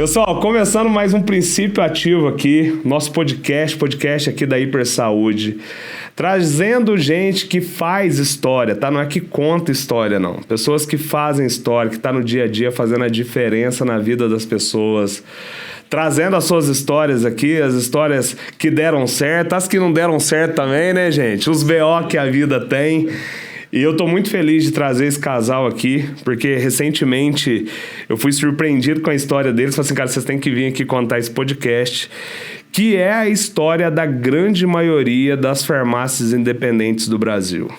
Pessoal, começando mais um Princípio Ativo aqui, nosso podcast aqui da Hipersaúde, trazendo gente que faz história, tá? Não é que conta história, não. Pessoas que fazem história, que tá no dia a dia fazendo a diferença na vida das pessoas, trazendo as suas histórias aqui, as histórias que deram certo, as que não deram certo também, né, gente? Os BO que a vida tem. E eu tô muito feliz de trazer esse casal aqui, porque recentemente eu fui surpreendido com a história deles. Falei assim, cara, vocês têm que vir aqui contar esse podcast, que é a história da grande maioria das farmácias independentes do Brasil.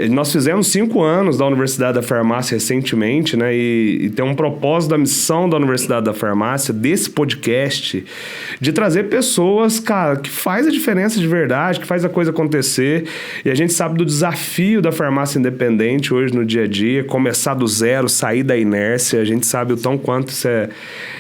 Nós fizemos 5 anos da Universidade da Farmácia recentemente, né? E tem um propósito da missão da Universidade da Farmácia, desse podcast, de trazer pessoas, cara, que faz a diferença de verdade, que faz a coisa acontecer. E a gente sabe do desafio da farmácia independente hoje no dia a dia, começar do zero, sair da inércia. A gente sabe o tão quanto isso é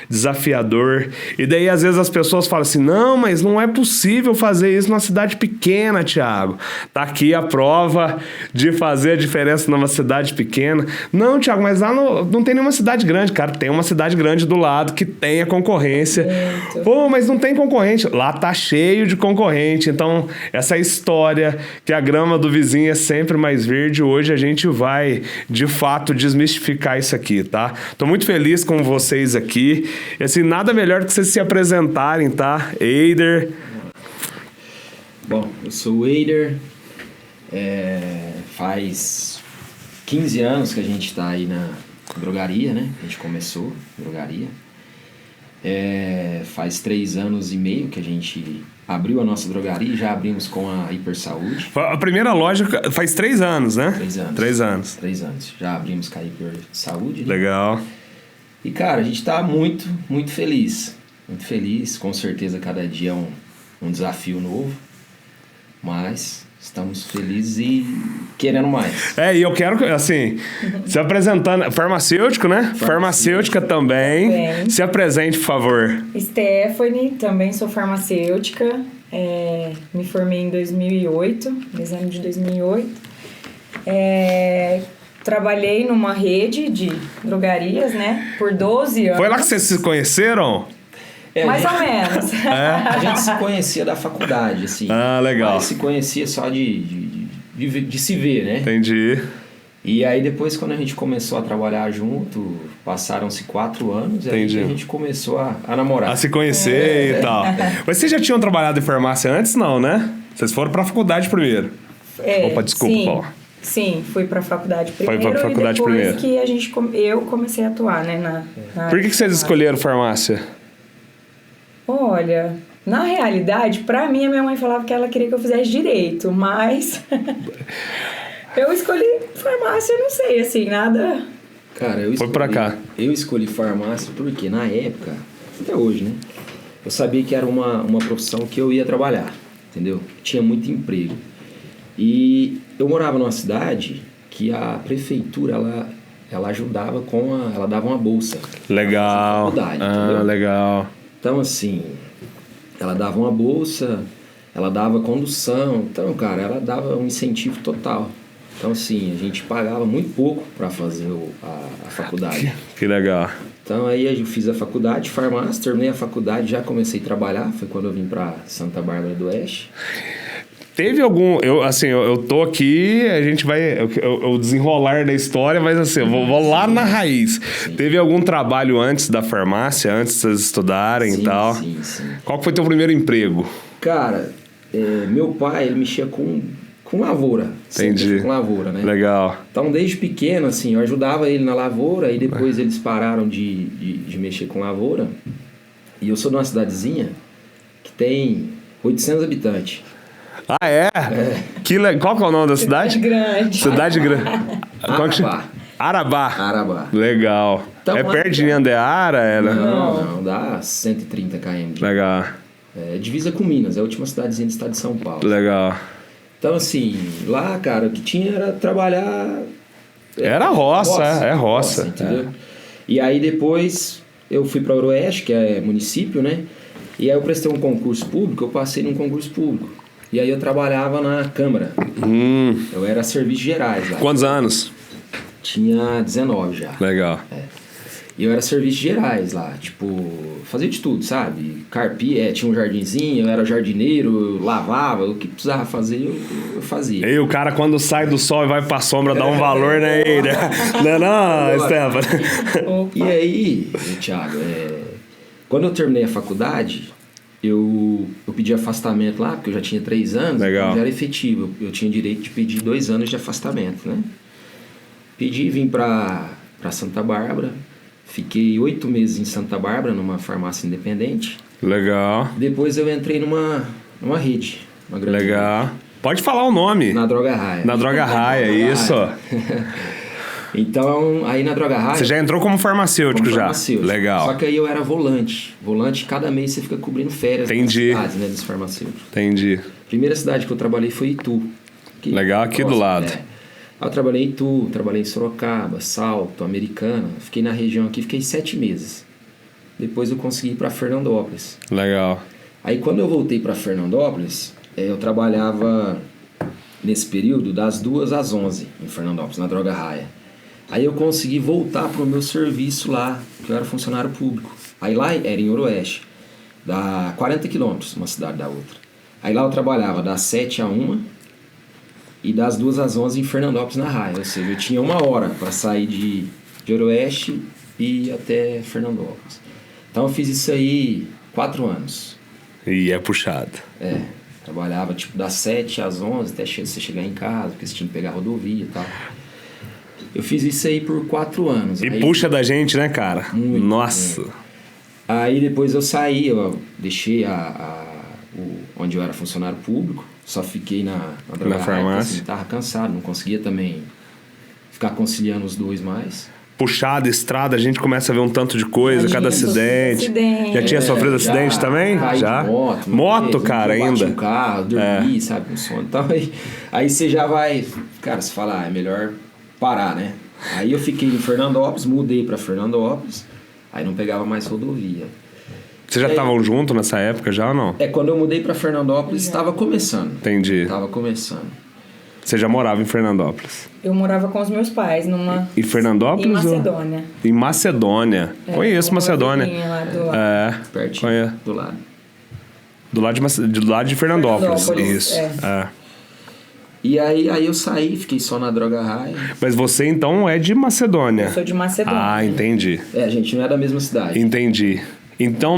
desafiador. E daí, às vezes, as pessoas falam assim, não, mas não é possível fazer isso numa cidade pequena, Thiago. Tá aqui a prova de fazer a diferença numa cidade pequena. Não, Thiago, mas lá não tem nenhuma cidade grande. Cara, tem uma cidade grande do lado que tem a concorrência. Muito. Pô, mas não tem concorrente. Lá tá cheio de concorrente. Então, essa história que a grama do vizinho é sempre mais verde, hoje a gente vai, de fato, desmistificar isso aqui, tá? Tô muito feliz com vocês aqui. E assim, nada melhor do que vocês se apresentarem, tá? Eider. Bom, eu sou o Eider. Faz 15 anos que a gente está aí na drogaria, né? A gente começou drogaria. Faz 3 anos e meio que a gente abriu a nossa drogaria e já abrimos com a Hipersaúde. A primeira loja faz 3 anos, né? 3 anos. 3 anos. 3 anos. Já abrimos com a Hipersaúde. Né? Legal. E, cara, a gente está muito, muito feliz. Muito feliz. Com certeza, cada dia é um desafio novo. Mas estamos felizes e querendo mais. E eu quero, assim, se apresentando... Farmacêutico, né? Farmacêutica também. Se apresente, por favor. Stephanie, também sou farmacêutica. Me formei em 2008, no exame de 2008. Trabalhei numa rede de drogarias, né? Por 12 anos. Foi lá que vocês se conheceram? Mais ou menos. A gente se conhecia da faculdade, assim. Ah, legal. Mas se conhecia só de se ver, né? Entendi. E aí depois, quando a gente começou a trabalhar junto, passaram-se 4 anos, e aí a gente começou a namorar. A se conhecer e tal. Mas vocês já tinham trabalhado em farmácia antes, não, né? Vocês foram pra faculdade primeiro. Opa, desculpa, sim. Paulo. Sim, fui pra faculdade primeiro. Foi pra faculdade e depois primeiro. que eu comecei a atuar, né? Por que vocês escolheram farmácia? Olha, na realidade, pra mim, a minha mãe falava que ela queria que eu fizesse direito, mas eu escolhi farmácia, não sei, assim, nada... Cara, Foi pra cá. Eu escolhi farmácia porque, na época, até hoje, né? Eu sabia que era uma profissão que eu ia trabalhar, entendeu? Tinha muito emprego. E eu morava numa cidade que a prefeitura, ela ajudava ela dava uma bolsa. Legal. Entendeu? Legal. Então, assim, ela dava uma bolsa, ela dava condução. Então, cara, ela dava um incentivo total. Então, assim, a gente pagava muito pouco para fazer a faculdade. Que legal. Então, aí eu fiz a faculdade, farmácia, terminei a faculdade, já comecei a trabalhar. Foi quando eu vim para Santa Bárbara do Oeste. Teve algum... Eu tô aqui, a gente vai... Eu desenrolar da história, mas assim, eu vou lá na raiz. Sim. Teve algum trabalho antes da farmácia, antes de vocês estudarem e tal? Sim. Qual foi o teu primeiro emprego? Cara, meu pai, ele mexia com lavoura. Entendi. Com lavoura, né? Legal. Então, desde pequeno, assim, eu ajudava ele na lavoura e depois eles pararam de mexer com lavoura. E eu sou de uma cidadezinha que tem 800 habitantes. Ah, é? Qual que é o nome da cidade? Cidade Grande. Arabá. Legal. Então, perto de Andeara? Não, dá 130 km. Legal. Divisa com Minas, é a última cidadezinha do estado de São Paulo. Legal. Então, assim, lá, cara, o que tinha era trabalhar... Era roça. Entendeu? E aí, depois, eu fui para Oroeste, que é município, né? E aí eu prestei um concurso público, eu passei num concurso público. E aí eu trabalhava na Câmara. Eu era serviços gerais lá. Quantos anos? Tinha 19 já. Legal. E eu era serviços gerais lá, tipo, fazia de tudo, sabe? Carpia, tinha um jardinzinho, eu era jardineiro, eu lavava, o que precisava fazer, eu fazia. E o cara, quando sai do sol e vai pra sombra, dá um valor, né? Não, Stefano? E aí, Thiago, quando eu terminei a faculdade, eu pedi afastamento lá, porque eu já tinha 3 anos, Legal. Já era efetivo. Eu tinha direito de pedir 2 anos de afastamento, né? Pedi e vim pra Santa Bárbara. Fiquei 8 meses em Santa Bárbara, numa farmácia independente. Legal. Depois eu entrei numa rede. Uma grande Legal. rede. Pode falar o nome. Na Droga Raia. Na Droga Raia, isso. Então, aí na Droga Raia... Você já entrou como farmacêutico como já? farmacêutico. Legal. Só que aí eu era volante. Volante, cada mês você fica cobrindo férias nas cidades, né, dos farmacêuticos. Entendi. Primeira cidade que eu trabalhei foi Itu. Legal, aqui do lado. Eu trabalhei em Itu, trabalhei em Sorocaba, Salto, Americana. Fiquei na região aqui, fiquei 7 meses. Depois eu consegui ir para Fernandópolis. Legal. Aí quando eu voltei para Fernandópolis, eu trabalhava nesse período das 2 às 11 em Fernandópolis, na Droga Raia. Aí eu consegui voltar para o meu serviço lá, que eu era funcionário público. Aí lá era em Oroeste, dá 40 quilômetros uma cidade da outra. Aí lá eu trabalhava das 7 a 1 e das 2 às 11 em Fernandópolis na Raia. Ou seja, eu tinha 1 hora para sair de Oroeste e ir até Fernandópolis. Então eu fiz isso aí 4 anos. E é puxado. Trabalhava tipo das 7 às 11 até você chegar em casa, porque você tinha que pegar a rodovia e tal. Eu fiz isso aí por 4 anos. E aí, puxa da gente, né, cara? Muito, Nossa. Aí depois eu saí, eu deixei onde eu era funcionário público, só fiquei na farmácia. Assim, tava cansado, não conseguia também ficar conciliando os dois mais. Puxada, estrada, a gente começa a ver um tanto de coisa, Já cada tinha acidente. acidente. Já tinha sofrido acidente também? Caí Já? de moto. Moto, cara, bati ainda. um carro, dormi, sabe, com sono. Então aí você já vai... Cara, você fala, é melhor parar, né? Aí eu fiquei em Fernandópolis, mudei pra Fernandópolis, aí não pegava mais rodovia. Vocês já estavam juntos nessa época já ou não? Quando eu mudei pra Fernandópolis, estava começando. Entendi. Tava começando. Você já morava em Fernandópolis? Eu morava com os meus pais numa... Em Fernandópolis? Em Macedônia. Em Macedônia. Conheço Macedônia. Lá do lado. Pertinho, conheço. do lado. Do lado de Fernandópolis. Fernandópolis, Isso. E aí eu saí, fiquei só na Droga Raia. Mas você então é de Macedônia? Eu sou de Macedônia. Ah, entendi. A gente não é da mesma cidade. Entendi. Então,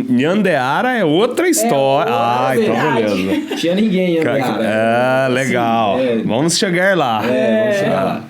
Nhandeara é outra história. Então beleza. Tinha ninguém em Andeara. Legal. Vamos chegar lá. Vamos chegar lá.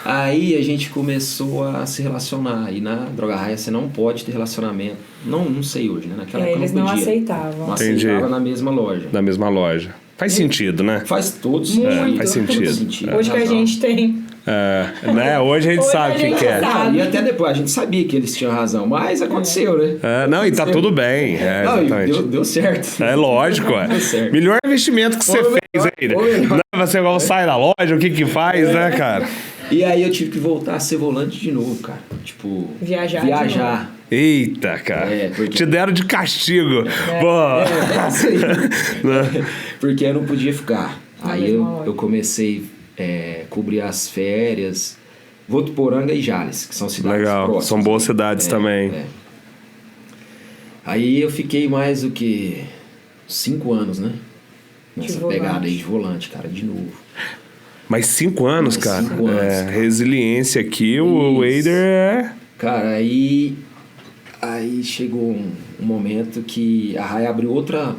Aí a gente começou a se relacionar. E na Droga Raia você não pode ter relacionamento. Não sei hoje, né? Naquela época eles não não podia. aceitavam. Não Entendi. aceitava na mesma loja. Na mesma loja. Faz sentido, né? Faz todo sentido. Muito. Faz sentido. Hoje que a gente tem... Né? Hoje a gente Hoje sabe a o que gente que é. sabe. E até depois, a gente sabia que eles tinham razão, mas aconteceu, né? Não, e tá tudo bem. Não, e Exatamente. deu certo. É lógico, Deu certo. Melhor investimento que você Foi fez aí, né? foi melhor. Não é você igual sai da loja, o que que faz, né, cara? E aí eu tive que voltar a ser volante de novo, cara. Tipo, Viajar. Eita, cara. Porque... Te deram de castigo. Pô. Isso aí. Porque eu não podia ficar. Aí eu comecei a cobrir as férias. Votuporanga e Jales, que são cidades Legal, próximas. são boas cidades também. Aí eu fiquei mais 5 anos, né? Nessa pegada aí de volante, cara, de novo. Mais 5 anos, Mais cara. 5 anos, cara. Resiliência aqui, o Wader é... Cara, aí chegou um momento que a Raia abriu outra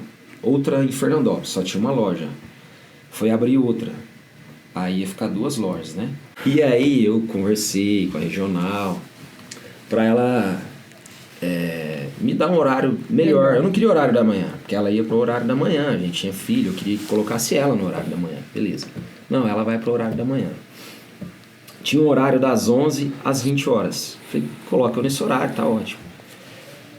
em Fernandópolis, só tinha uma loja. Foi abrir outra. Aí ia ficar 2 lojas, né? E aí eu conversei com a regional pra ela me dar um horário melhor. Eu não queria horário da manhã, porque ela ia pro horário da manhã. A gente tinha filho, eu queria que colocasse ela no horário da manhã. Beleza. Não, ela vai pro horário da manhã. Tinha um horário das 11 às 20 horas. Falei, coloca eu nesse horário, tá ótimo.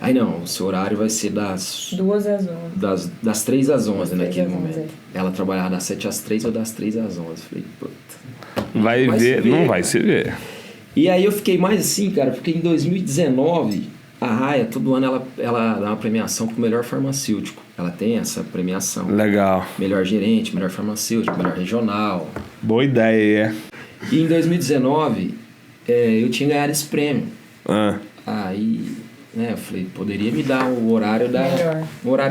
Aí não, o seu horário vai ser das 2 às 11. Das 3 às 11 Das naquele 3 às 11, momento. Ela trabalhava das 7 às 3 ou das 3 às 11. Falei, puta. Vai ver, não vai se ver. E aí eu fiquei mais assim, cara, porque em 2019, a Raia, todo ano ela dá uma premiação pro melhor farmacêutico. Ela tem essa premiação. Legal. Melhor gerente, melhor farmacêutico, melhor regional. Boa ideia, E em 2019, eu tinha ganhado esse prêmio. Aí, né, eu falei, poderia me dar o horário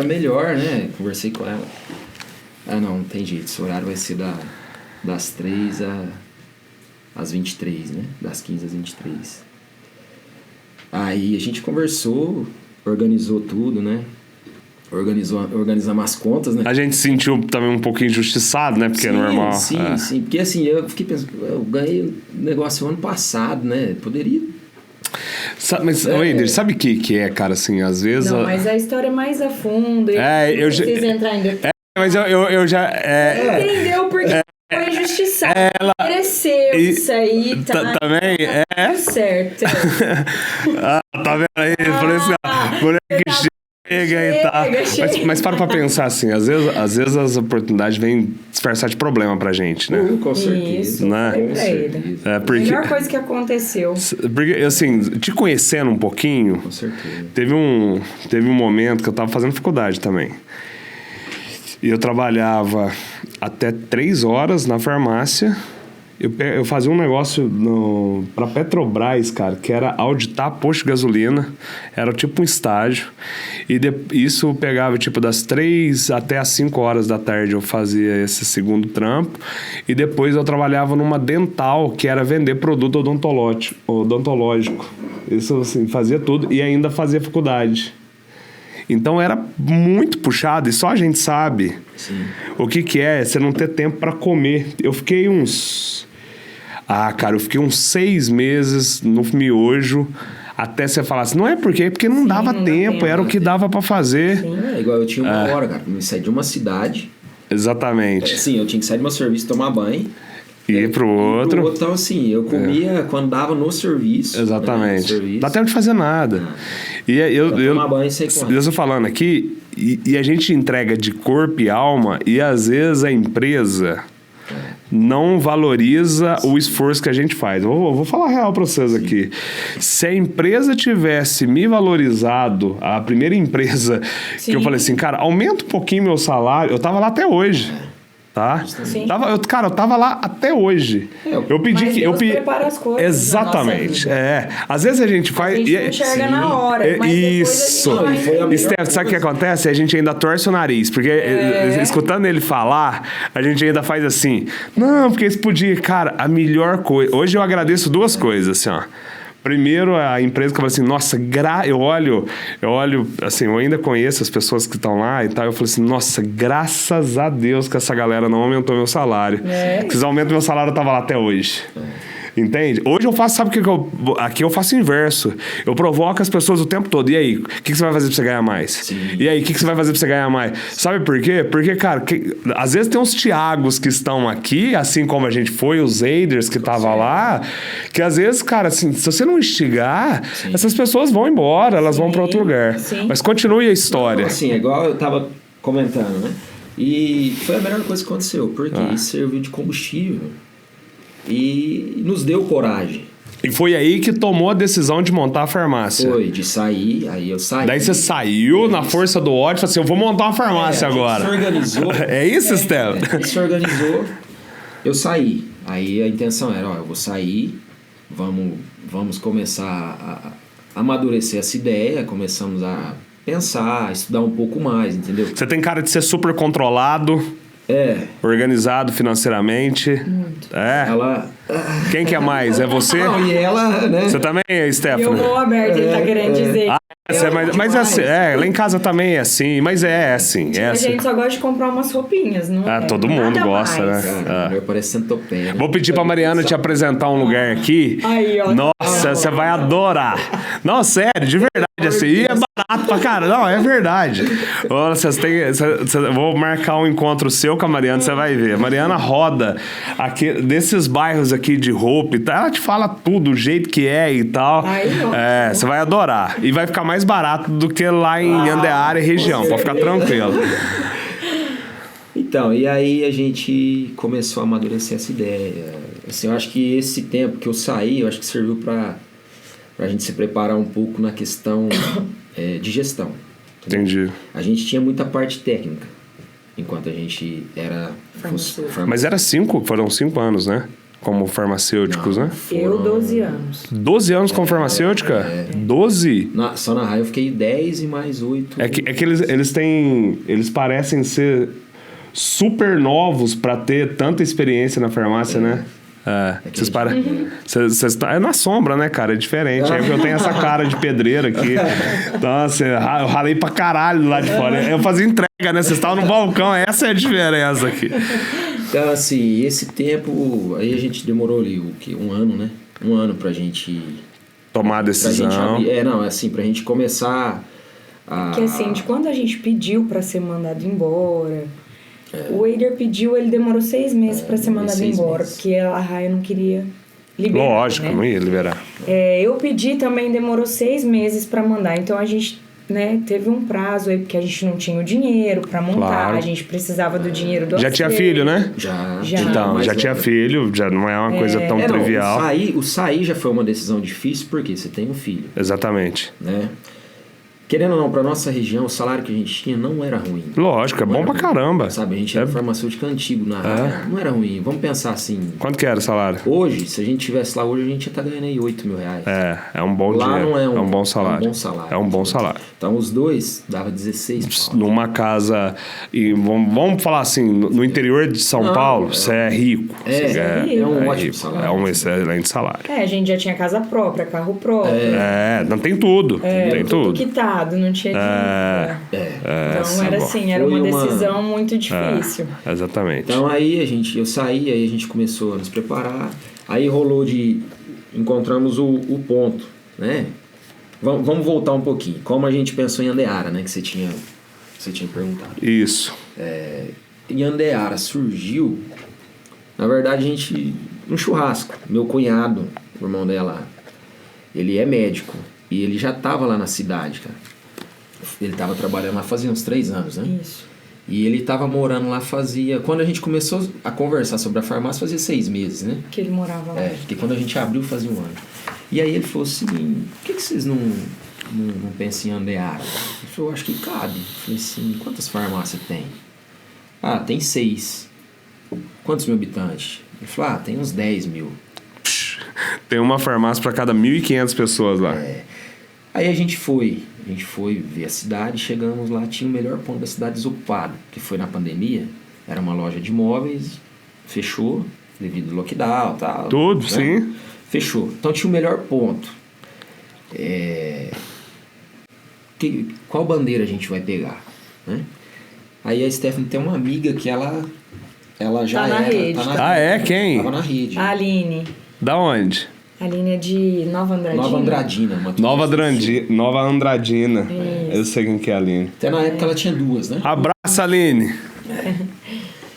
melhor, né? Conversei com ela. Não tem jeito, esse horário vai ser das 3 às 23, né? Das 15 às 23. Aí a gente conversou, organizou tudo, né? Organizamos as contas, né? A gente se sentiu também um pouquinho injustiçado, né? Porque sim, é normal. Sim. Porque assim, eu fiquei pensando, eu ganhei o negócio ano passado, né? Poderia... Mas, Wander, sabe o que é, cara, assim, às vezes... Não, mas a história é mais a fundo. Eu já... Precisa entrar em detalhes. Mas eu já... Entendeu porque foi injustiçado. Ela mereceu isso aí, tá? Também? Tudo certo. Tá vendo aí? Falei assim, moleque chega e tá. Mas para pensar assim, às vezes as oportunidades vêm disfarçar de problema pra gente, né? Com certeza. Isso, né? com certeza. Porque, a melhor coisa que aconteceu. Porque, assim, te conhecendo um pouquinho, com certeza. Teve um momento que eu tava fazendo faculdade também. E eu trabalhava até 3 horas na farmácia. Eu fazia um negócio pra Petrobras, cara, que era auditar posto de gasolina. Era tipo um estágio. E isso eu pegava tipo das 3 até as 5 horas da tarde eu fazia esse segundo trampo. E depois eu trabalhava numa dental, que era vender produto odontológico. Isso assim, fazia tudo e ainda fazia faculdade. Então era muito puxado e só a gente sabe. Sim. O que é você não ter tempo para comer. Eu fiquei uns 6 meses no miojo até você falar assim, não é porque não dava tempo, era o que dava para fazer. Sim, igual eu tinha uma hora, cara, eu saí de uma cidade. Exatamente. Sim, eu tinha que sair do meu serviço, tomar banho. E ir pro outro. Então, assim, eu comia quando dava no serviço. Exatamente. Né, no serviço. Dá tempo de fazer nada. E eu tomar banho e sair correndo. Eu estou falando aqui, e a gente entrega de corpo e alma, e às vezes a empresa não valoriza o esforço que a gente faz. Vou falar real para vocês aqui. Se a empresa tivesse me valorizado, a primeira empresa que eu falei assim, cara, aumenta um pouquinho meu salário, eu tava lá até hoje. Tá? Sim. Eu tava lá até hoje. Eu pedi mas que. Deus prepara as coisas. Exatamente. Às vezes a gente faz. A gente não enxerga na hora. Mas isso. Depois Steph, sabe o que acontece? A gente ainda torce o nariz. Porque escutando ele falar, a gente ainda faz assim. Não, porque isso podia. Cara, a melhor coisa. Hoje eu agradeço 2 coisas, assim, ó. Primeiro, a empresa que eu falei assim, nossa, eu olho, assim, eu ainda conheço as pessoas que estão lá e tal, eu falei assim, nossa, graças a Deus que essa galera não aumentou meu salário. Porque se aumenta meu salário, eu tava lá até hoje. Entende? Hoje eu faço, sabe o que aqui eu faço o inverso. Eu provoco as pessoas o tempo todo. E aí, o que você vai fazer pra você ganhar mais? Sim. E aí, o que você vai fazer pra você ganhar mais? Sabe por quê? Porque, cara, às vezes tem uns Thiagos que estão aqui, assim como a gente foi, os Aiders que estavam lá, que às vezes, cara, assim, se você não instigar, essas pessoas vão embora, elas vão pra outro lugar. Sim. Mas continue a história. Não, assim, igual eu tava comentando, né? E foi a melhor coisa que aconteceu, porque isso serviu de combustível. E nos deu coragem. E foi aí que tomou a decisão de montar a farmácia. Foi, de sair, aí eu saí. Daí você saiu na força do ódio e falou assim, eu vou montar uma farmácia agora. Se organizou. É isso, Steph? Se organizou, eu saí. Aí a intenção era, eu vou sair, vamos começar a amadurecer essa ideia, começamos a pensar, a estudar um pouco mais, entendeu? Você tem cara de ser super controlado. Organizado financeiramente. Muito. Ela... Quem que é mais? É você? Não, e ela, né? Você também, Stephanie? Eu vou aberto, ele tá querendo dizer. Mas assim, lá em casa também é assim, mas é assim. A gente só gosta de comprar umas roupinhas, não é? Todo mundo gosta, mais. né? Cara, meu parece centopeia. Vou pedir pra Mariana te apresentar um lugar aqui. Aí, ó. Nossa, você vai adorar. Não, sério, de verdade, assim. E é barato pra cara. Não, é verdade. Vou marcar um encontro seu com a Mariana, você vai ver. A Mariana roda aqui, desses bairros aqui de roupa e tal. Ela te fala tudo, o jeito que é e tal. Você vai adorar. E vai ficar mais barato do que lá em Andeara e região, pode ficar tranquilo. Então, e aí a gente começou a amadurecer essa ideia. Assim, eu acho que esse tempo que eu saí, eu acho que serviu pra gente se preparar um pouco na questão de gestão. Entendi. A gente tinha muita parte técnica, enquanto a gente era... Mas foram 5 anos, né? como farmacêuticos, né? Eu, 12 anos. 12 anos como farmacêutica? 12? Só na raia eu fiquei 10 e mais 8. É que eles parecem ser super novos pra ter tanta experiência na farmácia, né? Vocês é na sombra, né, cara? É diferente. Aí eu tenho essa cara de pedreiro aqui. Então, assim, eu ralei pra caralho lá de fora. Eu fazia entrega, né? Vocês estavam no balcão, essa é a diferença aqui. Então, assim, esse tempo, aí a gente demorou ali, o quê? Um ano, né? Um ano pra gente... Tomar a decisão. Pra gente começar a... Porque assim, de quando a gente pediu pra ser mandado embora... O Eider pediu, ele demorou 6 meses pra ser mandado embora, porque a Raia não queria liberar. Lógico, né? não ia liberar. Eu pedi também, demorou 6 meses pra mandar. Então a gente, né, teve um prazo aí, porque a gente não tinha o dinheiro pra montar, Claro. a gente precisava do dinheiro do Já tinha filho, né? Já. Então, já tinha filho, já não é uma coisa tão trivial. O sair já foi uma decisão difícil, porque você tem um filho, Exatamente. né? Querendo ou não, pra nossa região, o salário que a gente tinha não era ruim. Lógico, é bom pra caramba. Sabe, a gente era farmacêutico antigo na área. Não era ruim. Vamos pensar assim. Quanto que era o salário? Hoje, se a gente tivesse lá hoje, a gente ia estar ganhando aí 8 mil reais. É um bom Lá dinheiro. não é um bom salário. É um bom salário. É um bom salário. Então, os dois dava 16 pau. Numa casa... E vamos falar assim, no interior de São Paulo, você é rico. É um ótimo rico. salário. É um excelente salário. A gente já tinha casa própria, carro próprio. Não tem tudo. Tem tudo. Quitado, não tinha dinheiro. Então era assim, era uma decisão muito difícil. Exatamente. Então aí eu saí, aí a gente começou a nos preparar. Aí rolou encontramos o ponto, né? Vamos voltar um pouquinho. Como a gente pensou em Andeara, né? Que você tinha perguntado. Isso. Em Andeara surgiu, na verdade, a gente... Um churrasco. Meu cunhado, o irmão dela, ele é médico. E ele já estava lá na cidade, cara. Ele estava trabalhando lá fazia uns 3 anos, né? Isso. E ele estava morando lá fazia... Quando a gente começou a conversar sobre a farmácia, fazia 6 meses, né? Que ele morava lá. Porque quando a gente abriu, fazia 1 ano. E aí ele falou assim, por que vocês não pensam em Andeara? Ele falou, acho que cabe. Eu falei assim, quantas farmácias tem? Tem 6. Quantos mil habitantes? Ele falou, tem uns 10 mil. Tem uma farmácia para cada 1.500 pessoas lá. Aí a gente foi ver a cidade, chegamos lá, tinha o melhor ponto da cidade desocupado, que foi na pandemia, era uma loja de móveis, fechou, devido ao lockdown e tal. Tudo, né? sim. Fechou. Então tinha o melhor ponto. Qual bandeira a gente vai pegar? Né? Aí a Stephanie tem uma amiga que ela já Tá na rede. Quem? Tava na rede. A Aline. Da onde? A Aline é de Nova Andradina. Nova Andradina. Nova Andradina. Isso. Eu sei quem que é a Aline. Até na época ela tinha 2, né? Abraço, Aline.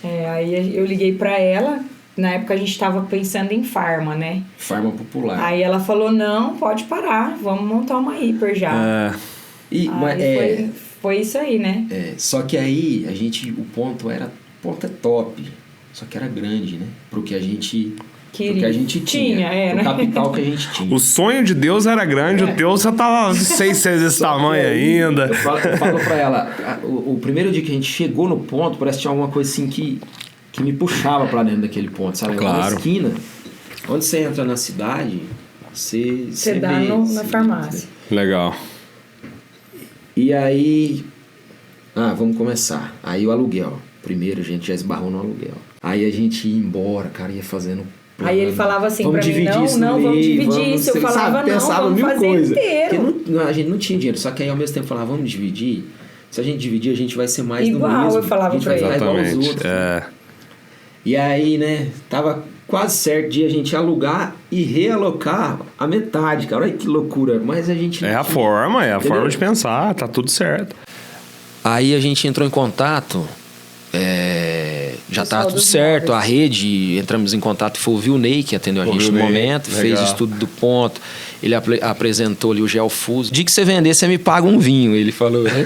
Aí eu liguei pra ela. Na época a gente tava pensando em farma, né? Farma popular. Aí ela falou, não, pode parar. Vamos montar uma hiper já. Foi isso aí, né? Só que aí o ponto é top. Só que era grande, né? Pro que a gente... Queria. Que a gente tinha, né? O capital que a gente tinha. O sonho de Deus era grande, o teu você tava de 6 desse tamanho ainda. Eu falo pra ela, o primeiro dia que a gente chegou no ponto, parece que tinha alguma coisa assim que me puxava pra dentro daquele ponto, sabe? Claro. Na esquina, onde você entra na cidade, você dá vê, na farmácia. Legal. E aí, vamos começar. Aí o aluguel. Primeiro a gente já esbarrou no aluguel. Aí a gente ia embora, cara, ia fazendo... Aí ele falava assim pra mim, vamos meio, dividir isso. Eu falava, vamos fazer inteiro. Porque a gente não tinha dinheiro, só que aí ao mesmo tempo falava, vamos dividir. Se a gente dividir, a gente vai ser mais do mesmo. Igual, eu falava pra ele. Igual os outros. E aí, né, tava quase certo de a gente alugar e realocar a metade, cara. Olha que loucura. Mas a gente... É a forma de pensar, tá tudo certo. Aí a gente entrou em contato... já tá tudo certo, a rede, entramos em contato, foi o Vilney que atendeu a gente no momento, fez o estudo do ponto, ele apresentou ali o Geofuso. De que você vender, você me paga um vinho, ele falou, né?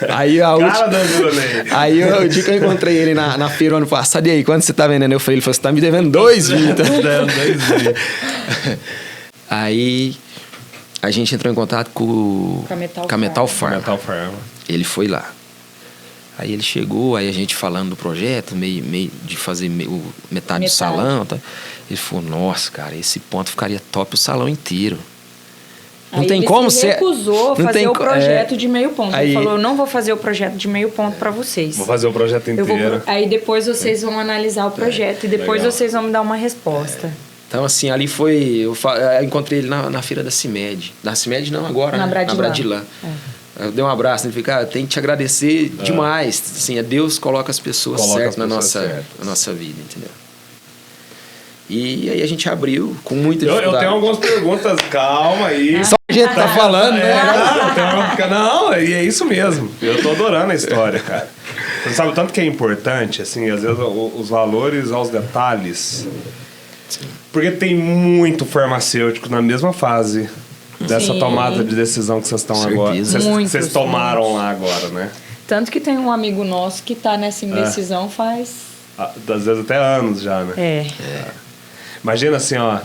Aí aí o dia que eu encontrei ele na feira o ano passado, e aí, quando você tá vendendo? Eu falei, ele falou, você tá me devendo 2 vinhos. Aí a gente entrou em contato com a Metal Pharma. Ele foi lá. Aí ele chegou, aí a gente falando do projeto, meio de fazer metade do salão. Tá? Ele falou, nossa, cara, esse ponto ficaria top o salão inteiro. Não aí tem ele como se ser. recusou a fazer o projeto de meio ponto. Aí, ele falou, eu não vou fazer o projeto de meio ponto para vocês. Vou fazer o projeto inteiro. Aí depois vocês vão analisar o projeto e depois vocês vão me dar uma resposta. Então, assim, ali foi... Eu encontrei ele na feira da CIMED. Da CIMED não, agora, na né? Bradilã. Eu dei um abraço, ele falou, cara, tem que te agradecer demais. Assim, Deus coloca as pessoas certas na nossa vida, entendeu? E aí a gente abriu com muita dificuldade. Eu tenho algumas perguntas, calma aí. Só a gente tá falando, né? Não, e é isso mesmo. Eu tô adorando a história, cara. Você sabe o tanto que é importante, assim, às vezes os valores aos detalhes. Sim. Porque tem muito farmacêutico na mesma fase dessa tomada de decisão que vocês estão agora. Vocês tomaram lá agora, né? Tanto que tem um amigo nosso que tá nessa indecisão faz... Às vezes até anos já, né? Imagina assim, ó,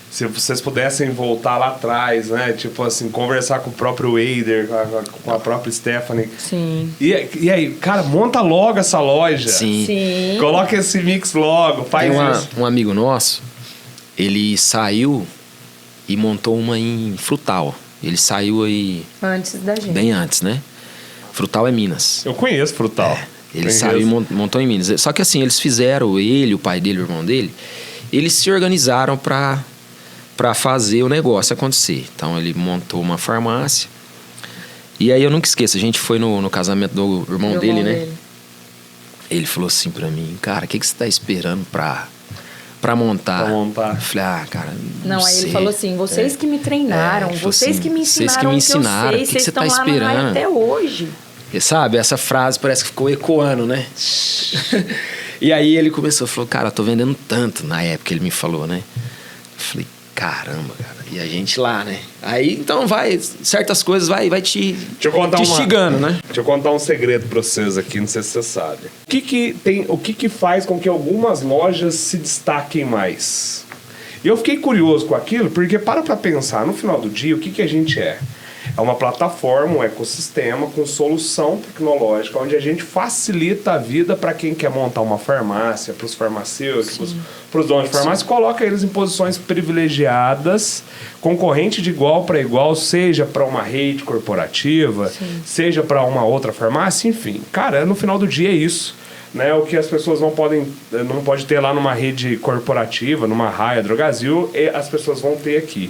se vocês pudessem voltar lá atrás, né? Tipo assim, conversar com o próprio Wader, com a própria Stephanie. Sim. E aí, cara, monta logo essa loja. Sim. Coloca esse mix logo, faz isso. Um amigo nosso, ele saiu e montou uma em Frutal. Ele saiu aí... Antes da gente. Bem antes, né? Frutal é Minas. Eu conheço Frutal. Ele saiu e montou em Minas. Só que assim, eles fizeram, ele, o pai dele, o irmão dele... Eles se organizaram para fazer o negócio acontecer. Então, ele montou uma farmácia. E aí, eu nunca esqueço, a gente foi no casamento do irmão dele, né? Ele falou assim para mim, cara, o que você tá esperando para montar? Eu falei, cara, não sei. Aí ele falou assim, vocês que me treinaram, vocês assim, que me ensinaram, o que você tá esperando até hoje. E sabe, essa frase parece que ficou ecoando, né? E aí ele começou, falou, cara, eu tô vendendo tanto. Na época ele me falou, né? Eu falei, caramba, cara. E a gente lá, né? Aí, então certas coisas vai te instigando, né? Deixa eu contar um segredo pra vocês aqui, não sei se vocês sabem. O que faz com que algumas lojas se destaquem mais? E eu fiquei curioso com aquilo, porque para pensar, no final do dia, o que a gente é? É uma plataforma, um ecossistema com solução tecnológica, onde a gente facilita a vida para quem quer montar uma farmácia, para os farmacêuticos, para os donos de farmácia, coloca eles em posições privilegiadas, concorrente de igual para igual, seja para uma rede corporativa, seja para uma outra farmácia, enfim. Cara, no final do dia é isso. Né, o que as pessoas não podem ter lá numa rede corporativa, numa Raia, Drogasil, as pessoas vão ter aqui.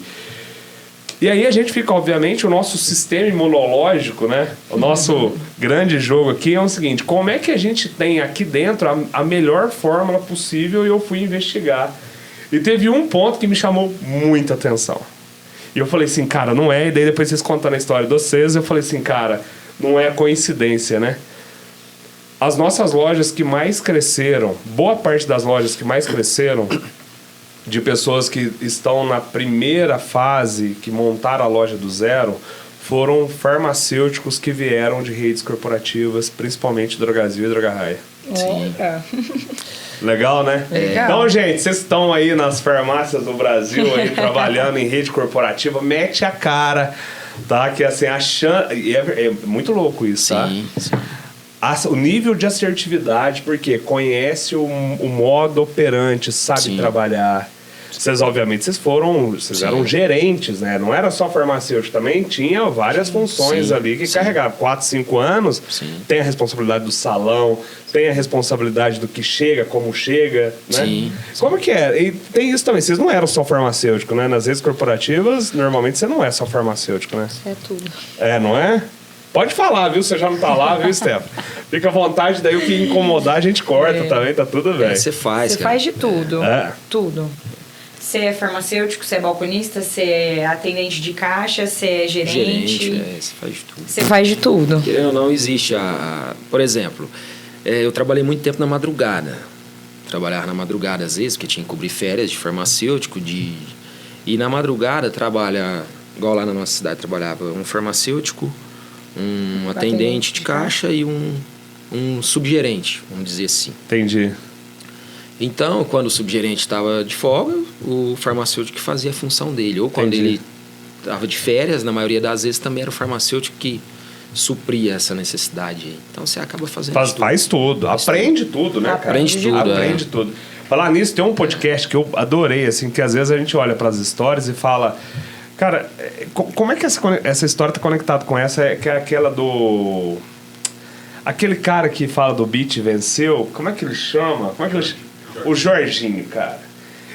E aí a gente fica, obviamente, o nosso sistema imunológico, né? O nosso grande jogo aqui é o seguinte, como é que a gente tem aqui dentro a melhor fórmula possível? E eu fui investigar. E teve um ponto que me chamou muita atenção. E eu falei assim, cara, não é. E daí depois vocês contando a história de vocês, eu falei assim, cara, não é coincidência, né? As nossas lojas que mais cresceram, boa parte das lojas que mais cresceram... de pessoas que estão na primeira fase, que montaram a loja do zero, foram farmacêuticos que vieram de redes corporativas, principalmente Drogasil e Drogarraia. Sim. Legal, né? Legal. Então, gente, vocês estão aí nas farmácias do Brasil, aí, trabalhando em rede corporativa, mete a cara, tá? Que assim, achando... É muito louco isso, tá? Sim. O nível de assertividade, porque conhece o modo operante, sabe trabalhar. Vocês, obviamente, vocês eram gerentes, né? Não era só farmacêutico, também tinha várias funções ali que carregavam. 4, 5 anos, tem a responsabilidade do salão, tem a responsabilidade do que chega, como chega, né? Sim. Como que é? E tem isso também, vocês não eram só farmacêutico, né? Nas redes corporativas, normalmente você não é só farmacêutico, né? É tudo. É, não é? Pode falar, viu? Você já não tá lá, viu, Stefan? Fica à vontade, daí o que incomodar a gente corta também, tá tudo bem. Você faz, Você faz de tudo. Tudo. Você é farmacêutico, você é balconista, você é atendente de caixa, você é gerente. Você faz de tudo. Você faz de tudo. Querendo ou não, existe por exemplo, eu trabalhei muito tempo na madrugada. Trabalhava na madrugada às vezes, porque tinha que cobrir férias de farmacêutico. E na madrugada trabalha, igual lá na nossa cidade, trabalhava um farmacêutico, um atendente de caixa e um subgerente, vamos dizer assim. Entendi. Então, quando o subgerente estava de folga, o farmacêutico que fazia a função dele. Ou quando ele estava de férias, na maioria das vezes também era o farmacêutico que suprir essa necessidade aí. Então você acaba fazendo Faz tudo. Aprende tudo, né, cara? Aprende tudo. Aprende tudo. Falar nisso, tem um podcast que eu adorei, assim, que às vezes a gente olha para as histórias e fala... Cara, como é que essa história tá conectada com essa? Que é aquela do... Aquele cara que fala do Beat venceu, como é que ele chama? O Jorginho, cara.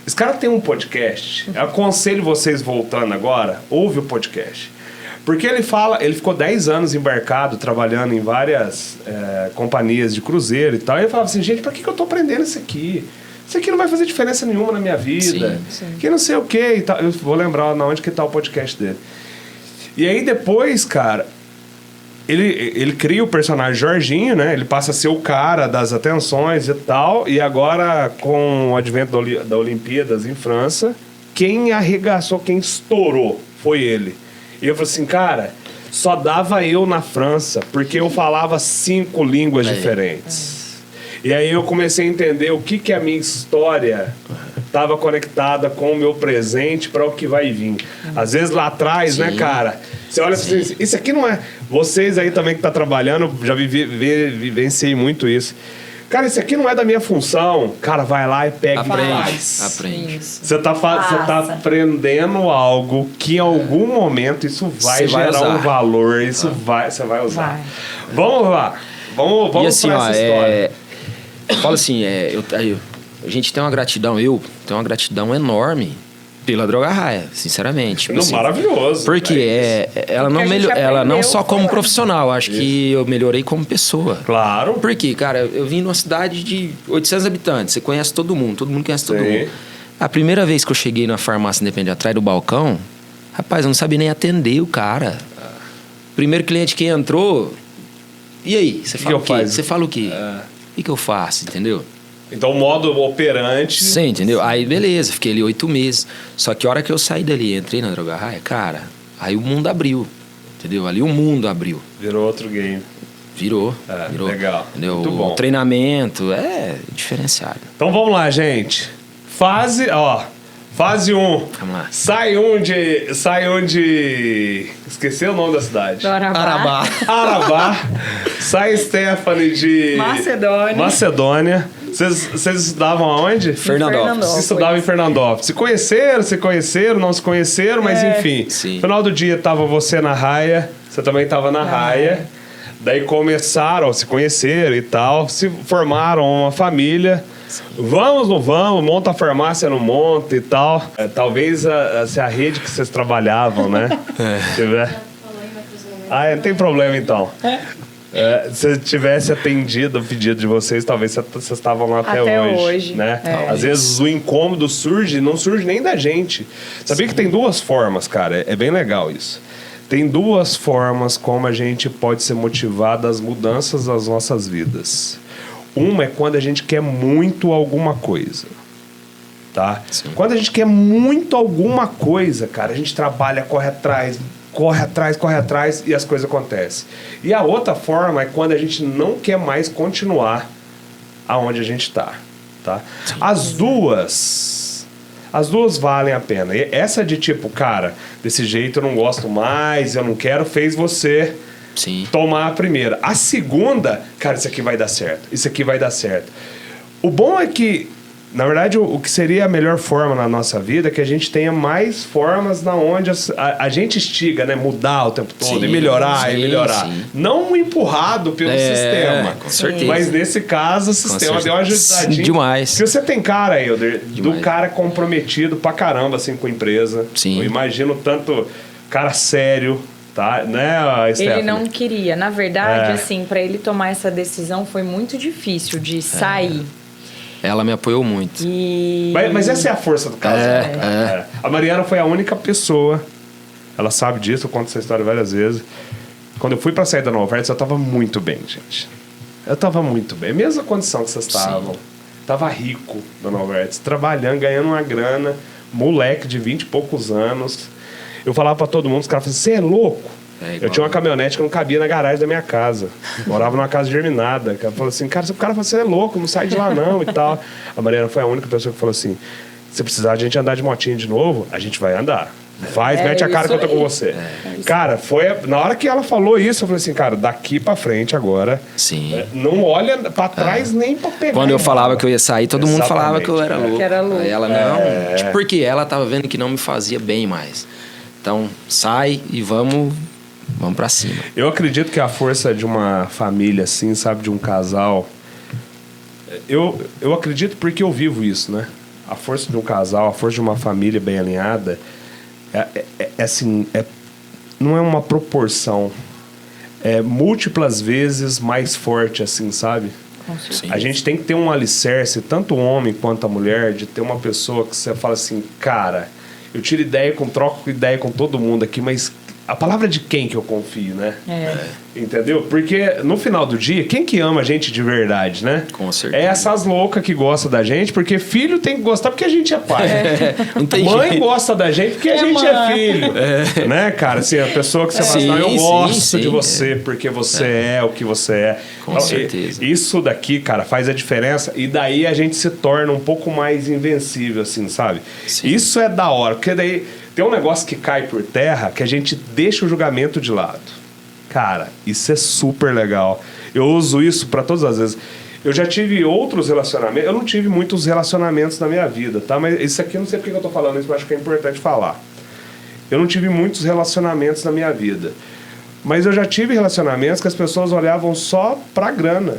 Esse cara tem um podcast. Eu aconselho vocês voltando agora, ouve o podcast. Porque ele ficou 10 anos embarcado, trabalhando em várias companhias de cruzeiro e tal. E ele falava assim, gente, pra que eu tô aprendendo isso aqui? Isso aqui não vai fazer diferença nenhuma na minha vida. Sim. Que não sei o quê e tal. Eu vou lembrar onde que tá o podcast dele. E aí depois, cara, ele cria o personagem Jorginho, né? Ele passa a ser o cara das atenções e tal. E agora, com o advento da Olimpíadas em França, quem arregaçou, quem estourou foi ele. E eu falei assim, cara, só dava eu na França, porque eu falava 5 línguas diferentes. E aí eu comecei a entender o que a minha história estava conectada com o meu presente para o que vai vir. Às vezes lá atrás, né, cara? Você olha assim, isso aqui não é... Vocês aí também que tá trabalhando, já vivenciei muito isso. Cara, isso aqui não é da minha função. Cara, vai lá e pega e faz. Aprende. Você tá aprendendo algo que em algum momento isso vai gerar um valor. Isso você vai usar. Vamos lá. Vamos e assim, pra essa história. Fala assim, a gente tem uma gratidão, eu tenho uma gratidão enorme pela Droga Raia, sinceramente. Tipo assim, maravilhoso. Porque ela não só como profissional, acho que eu melhorei como pessoa. Claro. Porque, cara, eu vim numa cidade de 800 habitantes, você conhece todo mundo conhece todo mundo. A primeira vez que eu cheguei na farmácia independente atrás do balcão, rapaz, eu não sabia nem atender o cara. Primeiro cliente que entrou, e aí? Você fala o quê? Você fala o quê? O que eu faço, entendeu? Então, o modo operante... Sim, entendeu? Aí, beleza, fiquei ali 8 meses. Só que a hora que eu saí dali, entrei na Droga Raia, cara, aí o mundo abriu, entendeu? Ali o mundo abriu. Virou outro game. Virou. Legal. Entendeu? Muito bom. O treinamento é diferenciado. Então, vamos lá, gente. Fase 1. Vamos lá. Sai um de... Esqueci o nome da cidade. Arabá. Sai Stephanie de... Macedônia. Vocês estudavam aonde? Fernandópolis. Vocês estudavam em Fernandópolis. Se conheceram, não se conheceram, mas enfim. Sim. No final do dia tava você na raia, você também tava na raia. Daí começaram a se conhecer e tal, se formaram uma família. Vamos, não vamos, monta a farmácia, não monta e tal. Talvez se a rede que vocês trabalhavam, né? Não tem problema então. Se tivesse atendido o pedido de vocês, talvez vocês estavam lá até hoje. Né? Às vezes o incômodo não surge nem da gente. Sabia que tem 2 formas, cara? É bem legal isso. Tem 2 formas como a gente pode ser motivado às mudanças das nossas vidas. Uma é quando a gente quer muito alguma coisa, tá? Sim. Quando a gente quer muito alguma coisa, cara, a gente trabalha, corre atrás e as coisas acontecem. E a outra forma é quando a gente não quer mais continuar aonde a gente tá? As duas valem a pena. E essa de tipo, cara, desse jeito eu não gosto mais, eu não quero, fez você... Sim. Tomar a primeira. A segunda, cara, isso aqui vai dar certo. O bom é que, na verdade, o que seria a melhor forma na nossa vida é que a gente tenha mais formas na onde a gente instiga, né? Mudar o tempo todo, e melhorar. Sim. Não empurrado pelo sistema. Com certeza. Mas nesse caso, o sistema deu uma ajudadinha. Demais. Porque você tem cara, Helder, do cara comprometido pra caramba, assim, com a empresa. Sim. Eu imagino tanto cara sério... Tá, né, Stephanie? Ele não queria. Na verdade, assim, para ele tomar essa decisão foi muito difícil de sair. Ela me apoiou muito. Mas essa é a força do caso. A Mariana foi a única pessoa, ela sabe disso, eu conto essa história várias vezes. Quando eu fui pra sair da Novertis, eu tava muito bem, gente. Eu tava muito bem. A mesma condição que vocês estavam. Tava rico da Novertis, trabalhando, ganhando uma grana, moleque de 20 e poucos anos. Eu falava pra todo mundo, os caras falavam assim, você é louco? Eu tinha uma caminhonete que não cabia na garagem da minha casa. Morava numa casa germinada. O cara falou assim, cara, o cara falou, você é louco, não sai de lá não e tal. A Mariana foi a única pessoa que falou assim, se precisar de a gente andar de motinha de novo, a gente vai andar. Mete a cara que eu tô com aí. você. Cara, na hora que ela falou isso, eu falei assim, cara, daqui pra frente agora, Sim. não olha pra trás nem pra pegar. Quando eu falava que eu ia sair, todo mundo falava que eu era louco. Que era louco. Aí ela, não, tipo, porque ela tava vendo que não me fazia bem mais. Então, sai e vamos pra cima. Eu acredito que a força de uma família, assim, sabe, de um casal... Eu acredito porque eu vivo isso, né? A força de um casal, a força de uma família bem alinhada, assim, não é uma proporção. É múltiplas vezes mais forte, assim, sabe? Sim. A gente tem que ter um alicerce, tanto o homem quanto a mulher, de ter uma pessoa que você fala assim, cara, eu troco ideia com todo mundo aqui, mas a palavra de quem que eu confio, né? Entendeu? Porque no final do dia, quem que ama a gente de verdade, né? Com certeza. É essas loucas que gostam da gente, porque filho tem que gostar porque a gente é pai. Não tem Mãe jeito. gosta da gente porque a gente é filho. Né, cara? Assim, a pessoa que você fala assim, eu Sim, gosto sim, de você porque você é o que você é. Com certeza. Isso daqui, cara, faz a diferença e daí a gente se torna um pouco mais invencível, assim, sabe? Sim. Isso é da hora, porque daí tem um negócio que cai por terra que a gente deixa o julgamento de lado. Cara, isso é super legal. Eu uso isso pra todas as vezes. Eu já tive outros relacionamentos. Eu não tive muitos relacionamentos na minha vida, tá? Mas isso aqui eu não sei porque eu tô falando isso, mas acho que é importante falar. Eu não tive muitos relacionamentos na minha vida. Mas eu já tive relacionamentos que as pessoas olhavam só pra grana.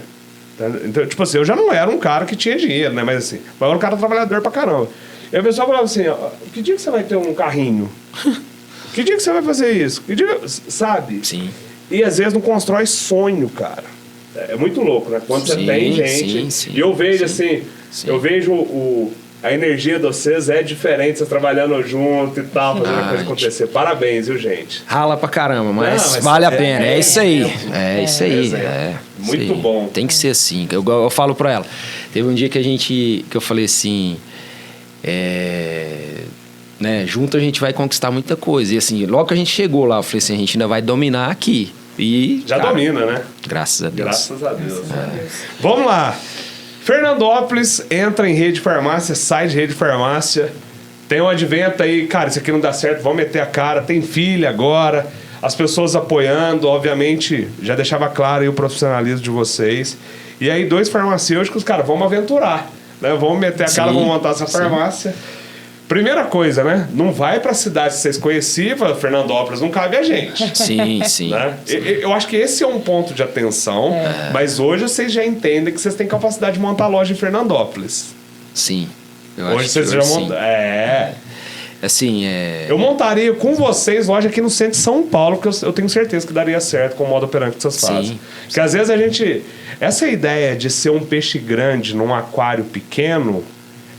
Tá? Então, tipo assim, eu já não era um cara que tinha dinheiro, né? Mas assim, eu era um cara trabalhador pra caramba. E a pessoa falava assim, ó, que dia que você vai ter um carrinho? Que dia que você vai fazer isso? Que dia... Sabe? Sim. E às vezes não constrói sonho, cara. É muito louco, né? Quando você tem gente... sim, e eu vejo sim, assim... sim. Eu vejo a energia de vocês é diferente, vocês trabalhando junto e tal, fazendo a coisa acontecer. Parabéns, viu, gente? Rala pra caramba, mas Não, vale a pena. É isso aí. É isso aí. Exemplo. É, Muito isso aí. bom. Tem que ser assim. Eu falo pra ela. Teve um dia que eu falei assim... né, junto a gente vai conquistar muita coisa. E assim, logo que a gente chegou lá, eu falei assim, a gente ainda vai dominar aqui. E, Já cara, domina, né? Graças a Deus. Graças a Deus. Vamos lá. Fernandópolis entra em rede de farmácia, sai de rede de farmácia. Tem um advento aí, cara, isso aqui não dá certo, vamos meter a cara. Tem filha agora, as pessoas apoiando, obviamente, já deixava claro aí o profissionalismo de vocês. E aí 2 farmacêuticos, cara, vamos aventurar, né? Vamos meter a cara, vamos montar essa farmácia. Primeira coisa, né? Não vai pra cidade que vocês conheciam, Fernandópolis, não cabe a gente. Sim, sim. Né? Eu acho que esse é um ponto de atenção, mas hoje vocês já entendem que vocês têm capacidade de montar loja em Fernandópolis. Sim. Eu Hoje acho vocês que já sim. montam. Assim, Eu montaria com vocês loja aqui no centro de São Paulo, porque eu tenho certeza que daria certo com o modo operante que vocês fazem. Porque às vezes a gente... Essa ideia de ser um peixe grande num aquário pequeno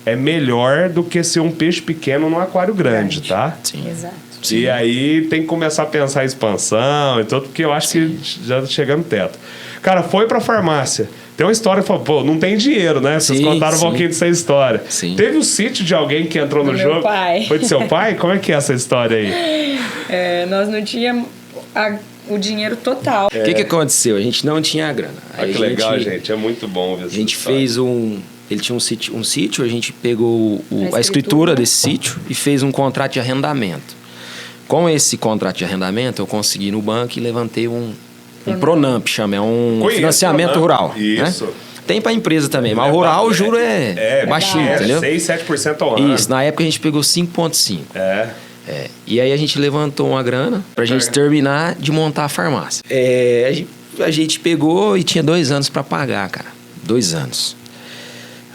é melhor do que ser um peixe pequeno num aquário grande, tá? Sim. Exato. E aí tem que começar a pensar em expansão e tudo, porque eu acho que já chegando no teto. Cara, foi pra farmácia. Tem uma história que falou, pô, não tem dinheiro, né? Vocês contaram um pouquinho dessa história. Sim. Teve o sítio de alguém que entrou no Do jogo? meu pai. Foi do seu pai? Como é que é essa história aí? Nós não tínhamos o dinheiro total. O que aconteceu? A gente não tinha a grana. Olha que legal, gente. É muito bom ver A gente fez Ele tinha um sítio, a gente pegou a A escritura desse sítio e fez um contrato de arrendamento. Com esse contrato de arrendamento, eu consegui ir no banco e levantei um Pronamp, chama, é um Conheço, financiamento Pronamp. rural. Isso. Né? Tem para empresa também, mas o rural o juro é baixinho, entendeu? 6, 7% ao ano. Isso, na época a gente pegou 5,5. É. E aí a gente levantou uma grana pra gente terminar de montar a farmácia. A gente pegou e tinha 2 anos pra pagar, cara. 2 anos.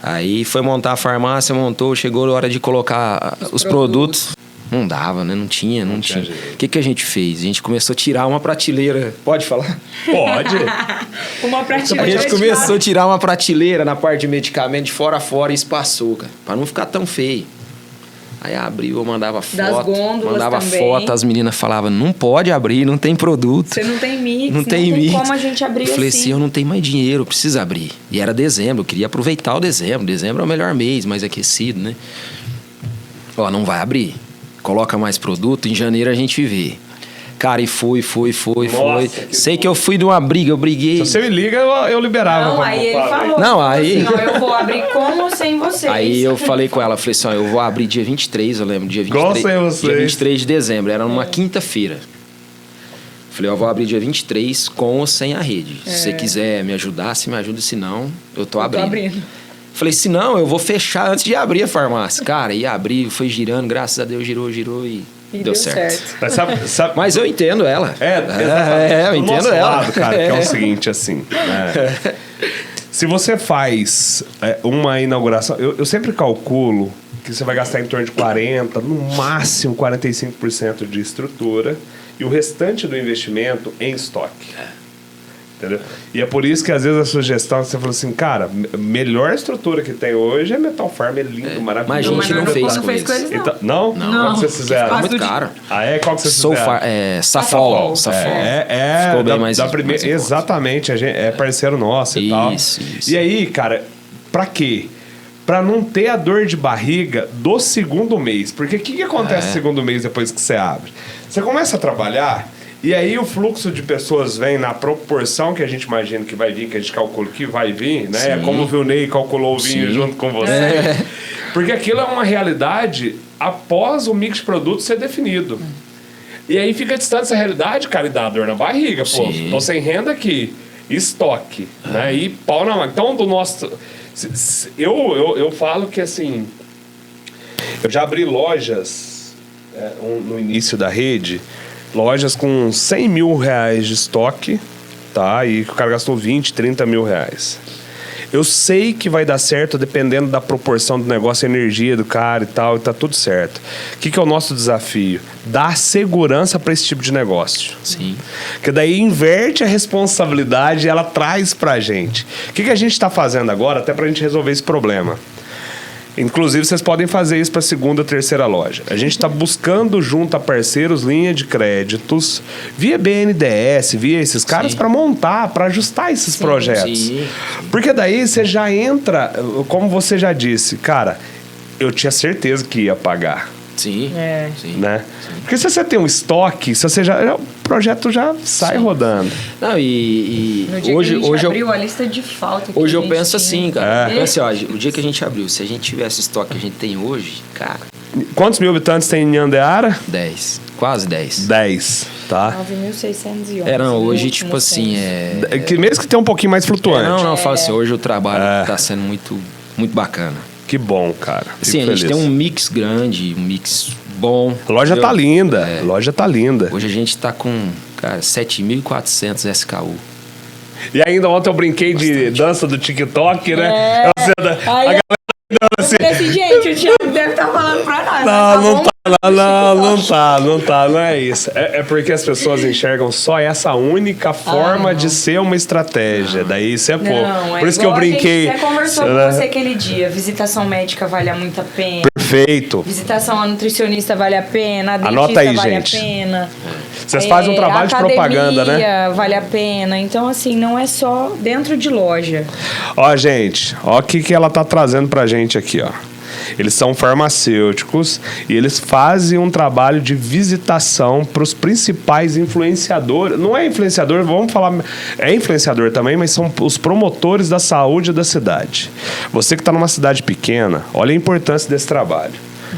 Aí foi montar a farmácia, montou, chegou a hora de colocar os produtos. Não dava, né? Não tinha. O que a gente fez? A gente começou a tirar uma prateleira. Pode falar? Pode. Uma A prateleira. gente começou a tirar uma prateleira na parte de medicamento de fora a fora e espaçou, cara. Pra não ficar tão feio. Aí abriu, eu mandava foto. Mandava também. foto, as meninas falavam, não pode abrir, não tem produto. Você não tem mix, Não tem mix. como a gente abrir Eu falei assim. assim, eu não tenho mais dinheiro, eu preciso abrir. E era dezembro, eu queria aproveitar o dezembro. Dezembro é o melhor mês, mais aquecido, né? Ó, não vai abrir. Coloca mais produto, em janeiro a gente vê. Cara, e fui. Nossa, Sei que eu fui de uma briga, eu briguei. Se você me liga, eu liberava. Não, aí ele falou. Não, aí- Assim, ó, eu vou abrir com ou sem vocês. Aí eu falei com ela, falei assim, ó, eu vou abrir dia 23, eu lembro, dia 23. Igual sem vocês. Dia 23 de dezembro, era numa quinta-feira. Falei, ó, eu vou abrir dia 23 com ou sem a rede. Se você quiser me ajudar, se me ajuda, se não, eu tô abrindo. Falei, se não, eu vou fechar antes de abrir a farmácia. Cara, ia abrir, foi girando, graças a Deus, girou e deu certo. Mas, sabe, Mas eu entendo ela. Eu eu entendo ela. Lado, cara, que é o seguinte, assim. Se você faz uma inauguração, eu sempre calculo que você vai gastar em torno de 40%, no máximo 45% de estrutura e o restante do investimento em estoque. Entendeu? E é por isso que às vezes a sugestão você fala assim, cara, melhor estrutura que tem hoje é Metal Farm, é lindo, maravilhoso. Mas a gente não fez com eles. Então, não? Qual que vocês fizeram? Ficou muito caro. Qual que vocês fizeram? Safol. Ficou bem mais primeira. Exatamente, a gente, é parceiro nosso e tal. Isso. E aí, cara, pra quê? Pra não ter a dor de barriga do segundo mês. Porque o que acontece no segundo mês depois que você abre? Você começa a trabalhar e aí o fluxo de pessoas vem na proporção que a gente imagina que vai vir, que a gente calcula que vai vir, né? Sim. É como o Vilney calculou o vinho junto com você. Porque aquilo é uma realidade após o mix de produtos ser definido. E aí fica distante essa realidade, cara, e dá dor na barriga. Pô, tô sem renda aqui, estoque, né? E pau na mão. Então, do nosso... Eu falo que, assim... Eu já abri lojas no início da rede, lojas com 100 mil reais de estoque, tá? E o cara gastou 20, 30 mil reais. Eu sei que vai dar certo dependendo da proporção do negócio, a energia do cara e tal, e tá tudo certo. O que é o nosso desafio? Dar segurança para esse tipo de negócio. Sim. Porque daí inverte a responsabilidade e ela traz pra gente. O que a gente está fazendo agora, até pra gente resolver esse problema? Inclusive, vocês podem fazer isso para a segunda, terceira loja. A gente está buscando junto a parceiros linha de créditos via BNDES, via esses caras para montar, para ajustar esses projetos. Sim. Porque daí você já entra, como você já disse, cara, eu tinha certeza que ia pagar. Sim. Sim. Né? Sim. Porque se você tem um estoque, se você o projeto já sai rodando. Não, no dia hoje que a gente hoje abriu a lista de falta. Hoje eu penso assim, cara. É. Assim, ó, o dia que a gente abriu, se a gente tivesse o estoque que a gente tem hoje, cara... Quantos mil habitantes tem em Andeara? 10. Quase 10. 10, tá? 9.611. Não, hoje, tipo assim, Que mesmo que tenha um pouquinho mais flutuante. Não, fala assim, hoje o trabalho tá sendo muito, muito bacana. Que bom, cara. Assim, a gente tem um mix grande, um mix bom. A loja tá linda, a loja tá linda. Hoje a gente tá com, cara, 7.400 SKU. E ainda ontem eu brinquei de dança do TikTok, né? A galera assim. Gente, o Thiago deve estar falando pra nós. Não é isso. É porque as pessoas enxergam só essa única forma de ser uma estratégia. Daí isso é pouco. Por isso que eu brinquei. A gente conversou com você aquele dia. Visitação médica vale muito a pena. Perfeito. Visitação a nutricionista vale a pena. A dentista Anota aí, vale gente. a pena. Vocês fazem um trabalho de propaganda, né? Vale a pena. Então, assim, não é só dentro de loja. Ó, gente, ó o que ela tá trazendo pra gente aqui, ó. Eles são farmacêuticos e eles fazem um trabalho de visitação para os principais influenciadores. Não é influenciador, vamos falar... É influenciador também, mas são os promotores da saúde da cidade. Você que está numa cidade pequena, olha a importância desse trabalho.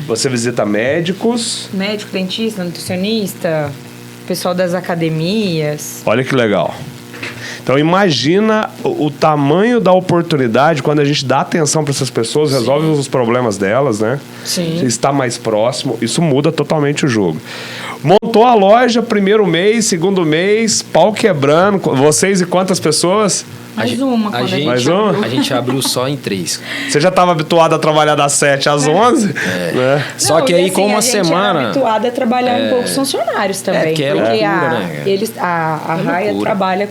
Você visita médicos... Médico, dentista, nutricionista, pessoal das academias. Olha que legal. Então imagina o tamanho da oportunidade quando a gente dá atenção para essas pessoas, resolve os problemas delas, né? Sim. Está mais próximo, isso muda totalmente o jogo. Montou a loja, primeiro mês, segundo mês, pau quebrando. Vocês e quantas pessoas? Mais uma. Mais uma? A gente abriu só em 3. Você já estava habituado a trabalhar das 7 às 11? Né? Só que aí, assim, com uma a gente semana... era habituado a trabalhar um pouco funcionários também. Que é porque loucura, né? a Raia trabalha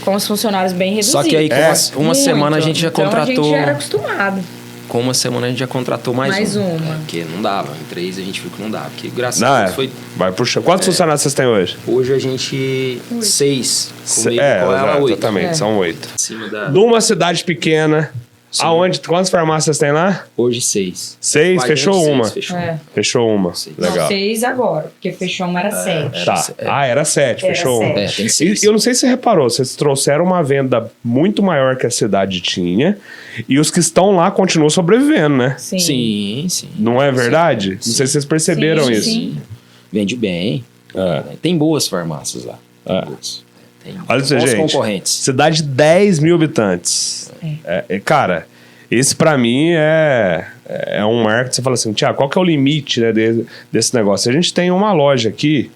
com os funcionários bem reduzidos. Só que aí, com uma semana, a gente já contratou... Então, a gente já era acostumado. Com uma semana, a gente já contratou mais uma. Porque não dava. Em 3, a gente viu que não dava. Porque, graças a Deus, foi... Vai puxando. Quantos funcionários vocês têm hoje? Hoje, a gente... 6. Comigo, com ela, 8. Exatamente. São 8. Acima da... Numa cidade pequena, Aonde? Quantas farmácias tem lá? Hoje 6. 6? Vai Fechou dando uma. 6, fechou. Fechou uma. 6. Legal. Não, 6 agora, porque fechou uma, era 7. Tá. Era 7, Era fechou uma. 7. Tem E 6. eu não sei se você reparou, vocês trouxeram uma venda muito maior que a cidade tinha e os que estão lá continuam sobrevivendo, né? Sim. Sim. Não é verdade? Não sei se vocês perceberam Sim, isso. sim. Vende bem. Tem boas farmácias lá. Boas. Tem Olha pra você, bons gente. concorrentes. Cidade de 10 mil habitantes. Cara, esse pra mim é um marco que você fala assim, Tiago, qual que é o limite, né, desse negócio? A gente tem uma loja aqui,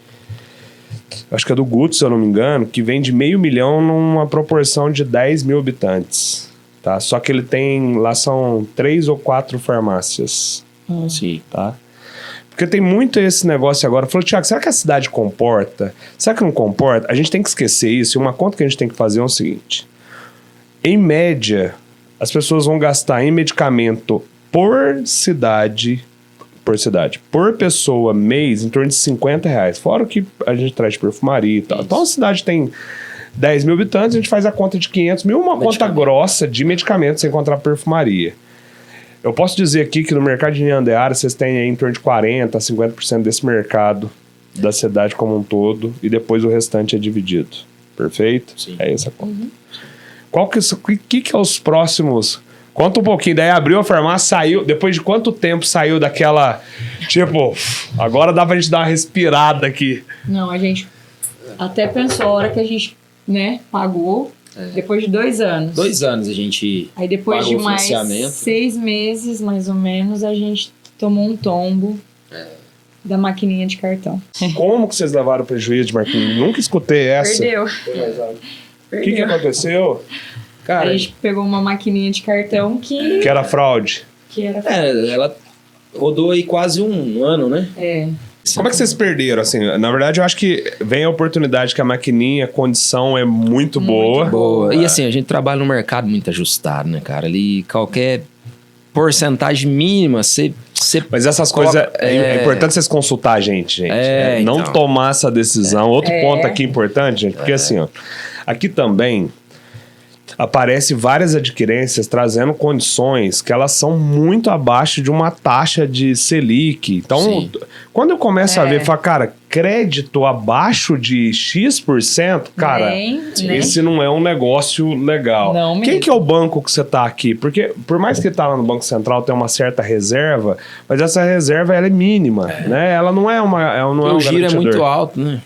acho que é do Guto, se eu não me engano, que vende 500 mil numa proporção de 10 mil habitantes. Tá? Só que ele tem, lá são 3 ou 4 farmácias. Sim. Tá? Porque tem muito esse negócio agora. Falou, Tiago, será que a cidade comporta? Será que não comporta? A gente tem que esquecer isso. E uma conta que a gente tem que fazer é o seguinte. Em média, as pessoas vão gastar em medicamento por pessoa, mês, em torno de R$50. Fora o que a gente traz de perfumaria e tal. Então a cidade tem 10 mil habitantes, a gente faz a conta de 500 mil, uma conta grossa de medicamentos sem encontrar perfumaria. Eu posso dizer aqui que no mercado de Nhandeara vocês têm aí em torno de 40% a 50% desse mercado da cidade como um todo e depois o restante é dividido. Perfeito? Sim. É essa a conta. Qual que é os próximos... Conta um pouquinho, daí abriu a farmácia, saiu... Depois de quanto tempo saiu daquela... Tipo, agora dá pra gente dar uma respirada aqui. Não, a gente até pensou a hora que a gente, né, pagou, depois de 2 anos. 2 anos a gente Aí depois pagou de o mais financiamento. 6 meses, mais ou menos, a gente tomou um tombo da maquininha de cartão. Como que vocês levaram prejuízo de marketing? Nunca escutei essa. Perdeu. O que aconteceu? Cara, A gente pegou uma maquininha de cartão que Que era fraude. era... ela rodou aí quase um ano, né? Como é que vocês perderam? Assim, na verdade, eu acho que vem a oportunidade que a maquininha, a condição é muito boa. Boa. E assim, a gente trabalha num mercado muito ajustado, né, cara? Ali, qualquer porcentagem mínima, você Mas essas coloca- coisas, é importante vocês consultar a gente. Não então. tomar essa decisão. Outro ponto aqui importante, gente, porque assim, ó, aqui também aparece várias adquirências trazendo condições que elas são muito abaixo de uma taxa de Selic. Então, Sim. quando eu começo a ver, falar, cara, crédito abaixo de X%, cara, Nem, né? esse não é um negócio legal. Não Quem mesmo. que é o banco que você tá aqui? Porque por mais que tá lá no Banco Central tem uma certa reserva, mas essa reserva ela é mínima, né? Ela não é uma, ela não é um o giro é garantidor. muito alto, né?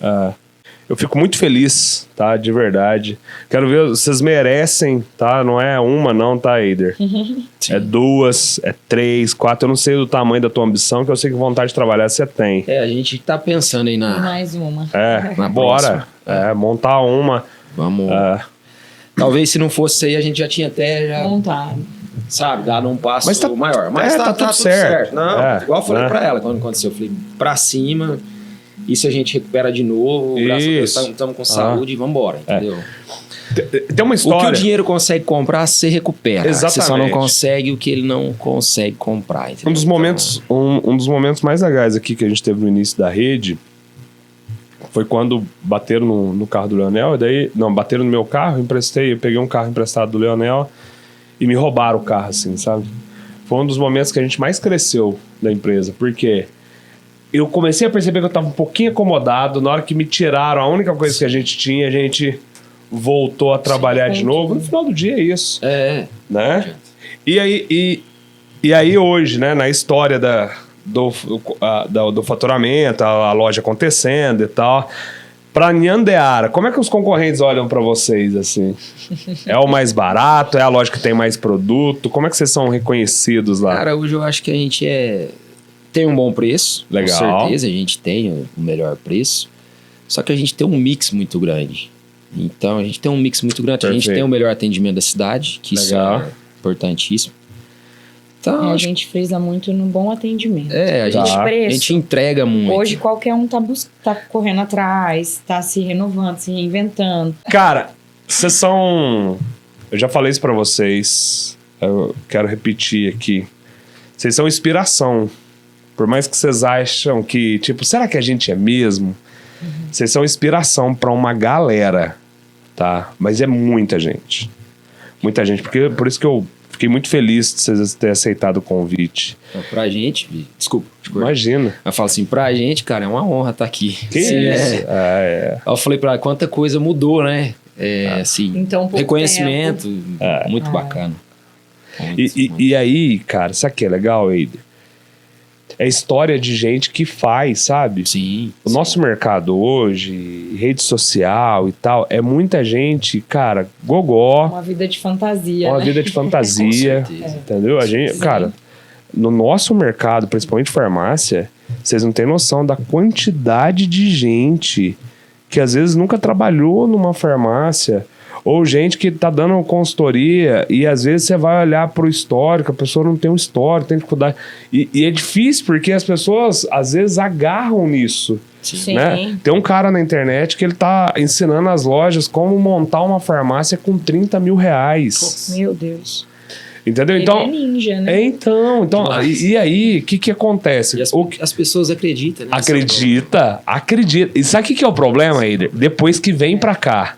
Eu fico muito feliz, tá? De verdade. Quero ver, vocês merecem, tá? Não é uma não, tá, Eider? É 2, é 3, 4. Eu não sei do tamanho da tua ambição, que eu sei que vontade de trabalhar você tem. A gente tá pensando aí na... Mais uma. Na Bora. próxima. Montar uma. Vamos... Talvez se não fosse aí, a gente já tinha até... Montado. Sabe, dado um passo Mas tá- maior. Mas tá tudo certo. Não, igual eu falei né? pra ela quando aconteceu. Eu falei, pra cima, isso a gente recupera de novo. Graças a Deus, Isso. estamos com saúde e vambora, entendeu? Tem uma O que história. o dinheiro consegue comprar, você recupera. Exatamente. Você só não consegue o que ele não consegue comprar. Entendeu? Um dos momentos, um dos momentos mais legais aqui que a gente teve no início da rede foi quando bateram no carro do Leonel, e daí, não, bateram no meu carro, eu peguei um carro emprestado do Leonel e me roubaram o carro, assim, sabe? Foi um dos momentos que a gente mais cresceu da empresa, porque eu comecei a perceber que eu estava um pouquinho acomodado, na hora que me tiraram a única coisa que a gente voltou a trabalhar de novo. No final do dia é isso. Né? E aí hoje, né, na história do faturamento, a loja acontecendo e tal, pra Nhandeara, como é que os concorrentes olham pra vocês, assim? É o mais barato? É a loja que tem mais produto? Como é que vocês são reconhecidos lá? Cara, hoje eu acho que a gente tem um bom preço. Legal. Com certeza, a gente tem o melhor preço. Só que a gente tem um mix muito grande. Então, a gente tem um mix muito grande. A gente Perfeito. tem o melhor atendimento da cidade, que Legal. isso é importantíssimo. Então, A acho gente frisa muito no bom atendimento. a gente entrega muito. Hoje qualquer um tá correndo atrás, tá se renovando, se reinventando. Cara, vocês são... Eu já falei isso pra vocês, eu quero repetir aqui. Vocês são inspiração. Por mais que vocês acham que, tipo, será que a gente é mesmo? Vocês são inspiração pra uma galera, tá? Mas é muita gente. Muita gente. Por isso que eu Fiquei muito feliz de vocês terem aceitado o convite. Então, pra gente, desculpa. Imagina. Eu falo assim, pra gente, cara, é uma honra estar aqui. Que isso? Eu falei pra ela, quanta coisa mudou, né? Assim, Então, pouco reconhecimento, muito bacana. E aí, cara, sabe o que é legal, Eider? É história de gente que faz, sabe? Sim. O nosso mercado hoje, rede social e tal, é muita gente, cara, gogó. Uma vida de fantasia. Uma né? vida de fantasia. Entendeu? A gente, cara, no nosso mercado, principalmente farmácia, vocês não têm noção da quantidade de gente que às vezes nunca trabalhou numa farmácia. Ou gente que tá dando consultoria e às vezes você vai olhar pro histórico, a pessoa não tem um histórico, tem dificuldade. E é difícil porque as pessoas às vezes agarram nisso. Sim. Né? Tem um cara na internet que ele tá ensinando as lojas como montar uma farmácia com 30 mil reais. Meu Deus. Entendeu? Ele Então, é ninja, né? Então e aí, o que acontece? E as pessoas acreditam, né? Acredita. E sabe o que é o problema, Eider? Depois que vem pra cá.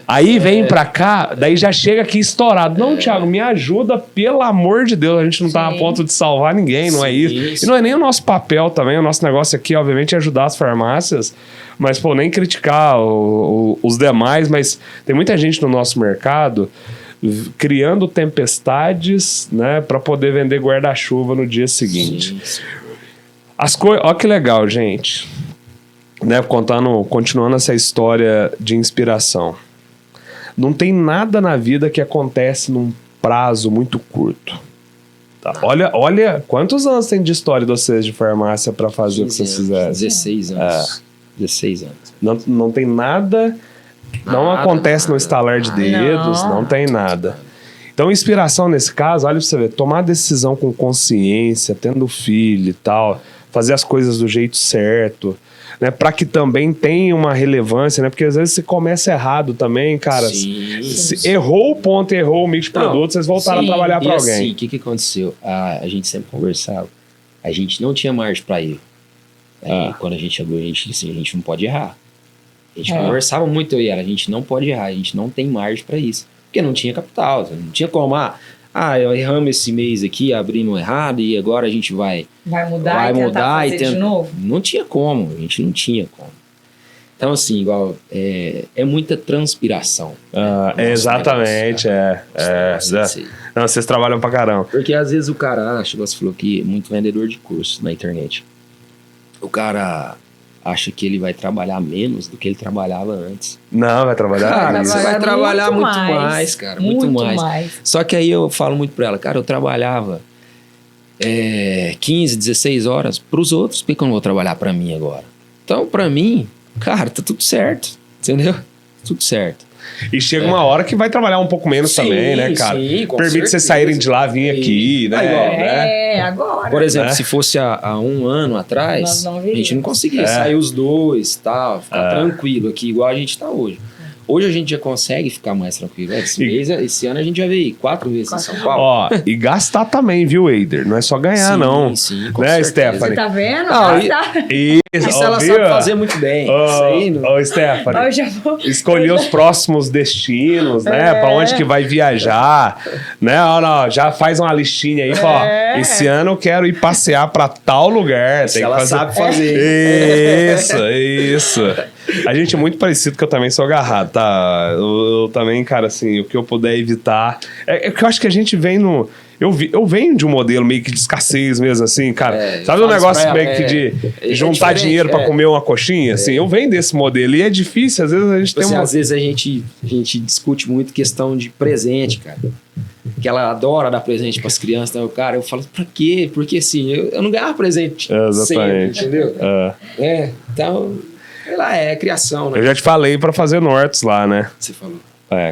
Aí vem pra cá, daí já chega aqui estourado. Não, Thiago, me ajuda, pelo amor de Deus. A gente não tá a ponto de salvar ninguém, não é isso. E não é nem o nosso papel também. O nosso negócio aqui, obviamente, é ajudar as farmácias. Mas, pô, nem criticar os demais. Mas tem muita gente no nosso mercado criando tempestades, né, pra poder vender guarda-chuva no dia seguinte. Olha que legal, gente. Né, continuando essa história de inspiração. Não tem nada na vida que acontece num prazo muito curto. Tá? Olha quantos anos tem de história de vocês de farmácia para fazer o que vocês fizeram. 16 anos. 16 anos. Não tem nada. Não acontece no estalar de dedos. Não tem nada. Então, inspiração nesse caso, olha pra você ver, tomar decisão com consciência, tendo filho e tal, fazer as coisas do jeito certo. Né, para que também tenha uma relevância, né? Porque às vezes você começa errado também, cara. Errou o ponto, errou o mix de produto, vocês voltaram a trabalhar para alguém. Assim, o que aconteceu? A gente sempre conversava. A gente não tinha margem para erro. Quando a gente chegou, a gente disse, a gente não pode errar. A gente conversava muito, eu e ela, a gente não pode errar, a gente não tem margem para isso. Porque não tinha capital, não tinha como, erramos esse mês aqui, abrimos errado e agora a gente vai mudar e de novo? Não tinha como, a gente não tinha como. Então, assim, igual, é muita transpiração. Exatamente, Não, vocês trabalham pra caramba. Porque às vezes o cara acha, você falou que é muito vendedor de curso na internet. O cara acha que ele vai trabalhar menos do que ele trabalhava antes. Não, vai trabalhar. Cara, você vai trabalhar muito mais, cara. Muito mais. Só que aí eu falo muito pra ela, cara, eu trabalhava 15, 16 horas pros outros, por que eu não vou trabalhar pra mim agora? Então, pra mim, cara, tá tudo certo, entendeu? Tudo certo. E chega uma hora que vai trabalhar um pouco menos também, né, cara? Sim, com permite certeza. vocês saírem de lá, vir aqui, né? Agora. Por exemplo, se fosse há um ano atrás, a gente não conseguia sair os dois, tal, ficar tranquilo aqui, igual a gente tá hoje. Hoje a gente já consegue ficar mais tranquilo. Esse ano a gente já veio 4 vezes em São Paulo. Ó, e gastar também, viu, Eider? Não é só ganhar, não. Sim, com né, certeza. Stephanie? Você tá vendo? Isso ela sabe fazer muito bem. Isso aí não... Stephanie, eu já vou... escolher os próximos destinos, né? Pra onde que vai viajar, né? Ó, já faz uma listinha aí, fala, ó, esse ano eu quero ir passear pra tal lugar. Tem ela que fazer... sabe fazer. Isso. A gente é muito parecido, que eu também sou agarrado, tá? Eu também, cara, assim, o que eu puder evitar... É que eu acho que a gente vem no... Eu venho de um modelo meio que de escassez mesmo, assim, cara. Sabe um negócio meio que de juntar dinheiro pra comer uma coxinha, assim? Eu venho desse modelo e é difícil, às vezes a gente tem uma... Às vezes a gente discute muito questão de presente, cara. Que ela adora dar presente pras crianças, né? Cara, eu falo, pra quê? Porque assim, eu não ganhava presente sempre, entendeu? Então... Sei lá, é criação, né? Eu já te falei pra fazer Nortes lá, né? Você falou.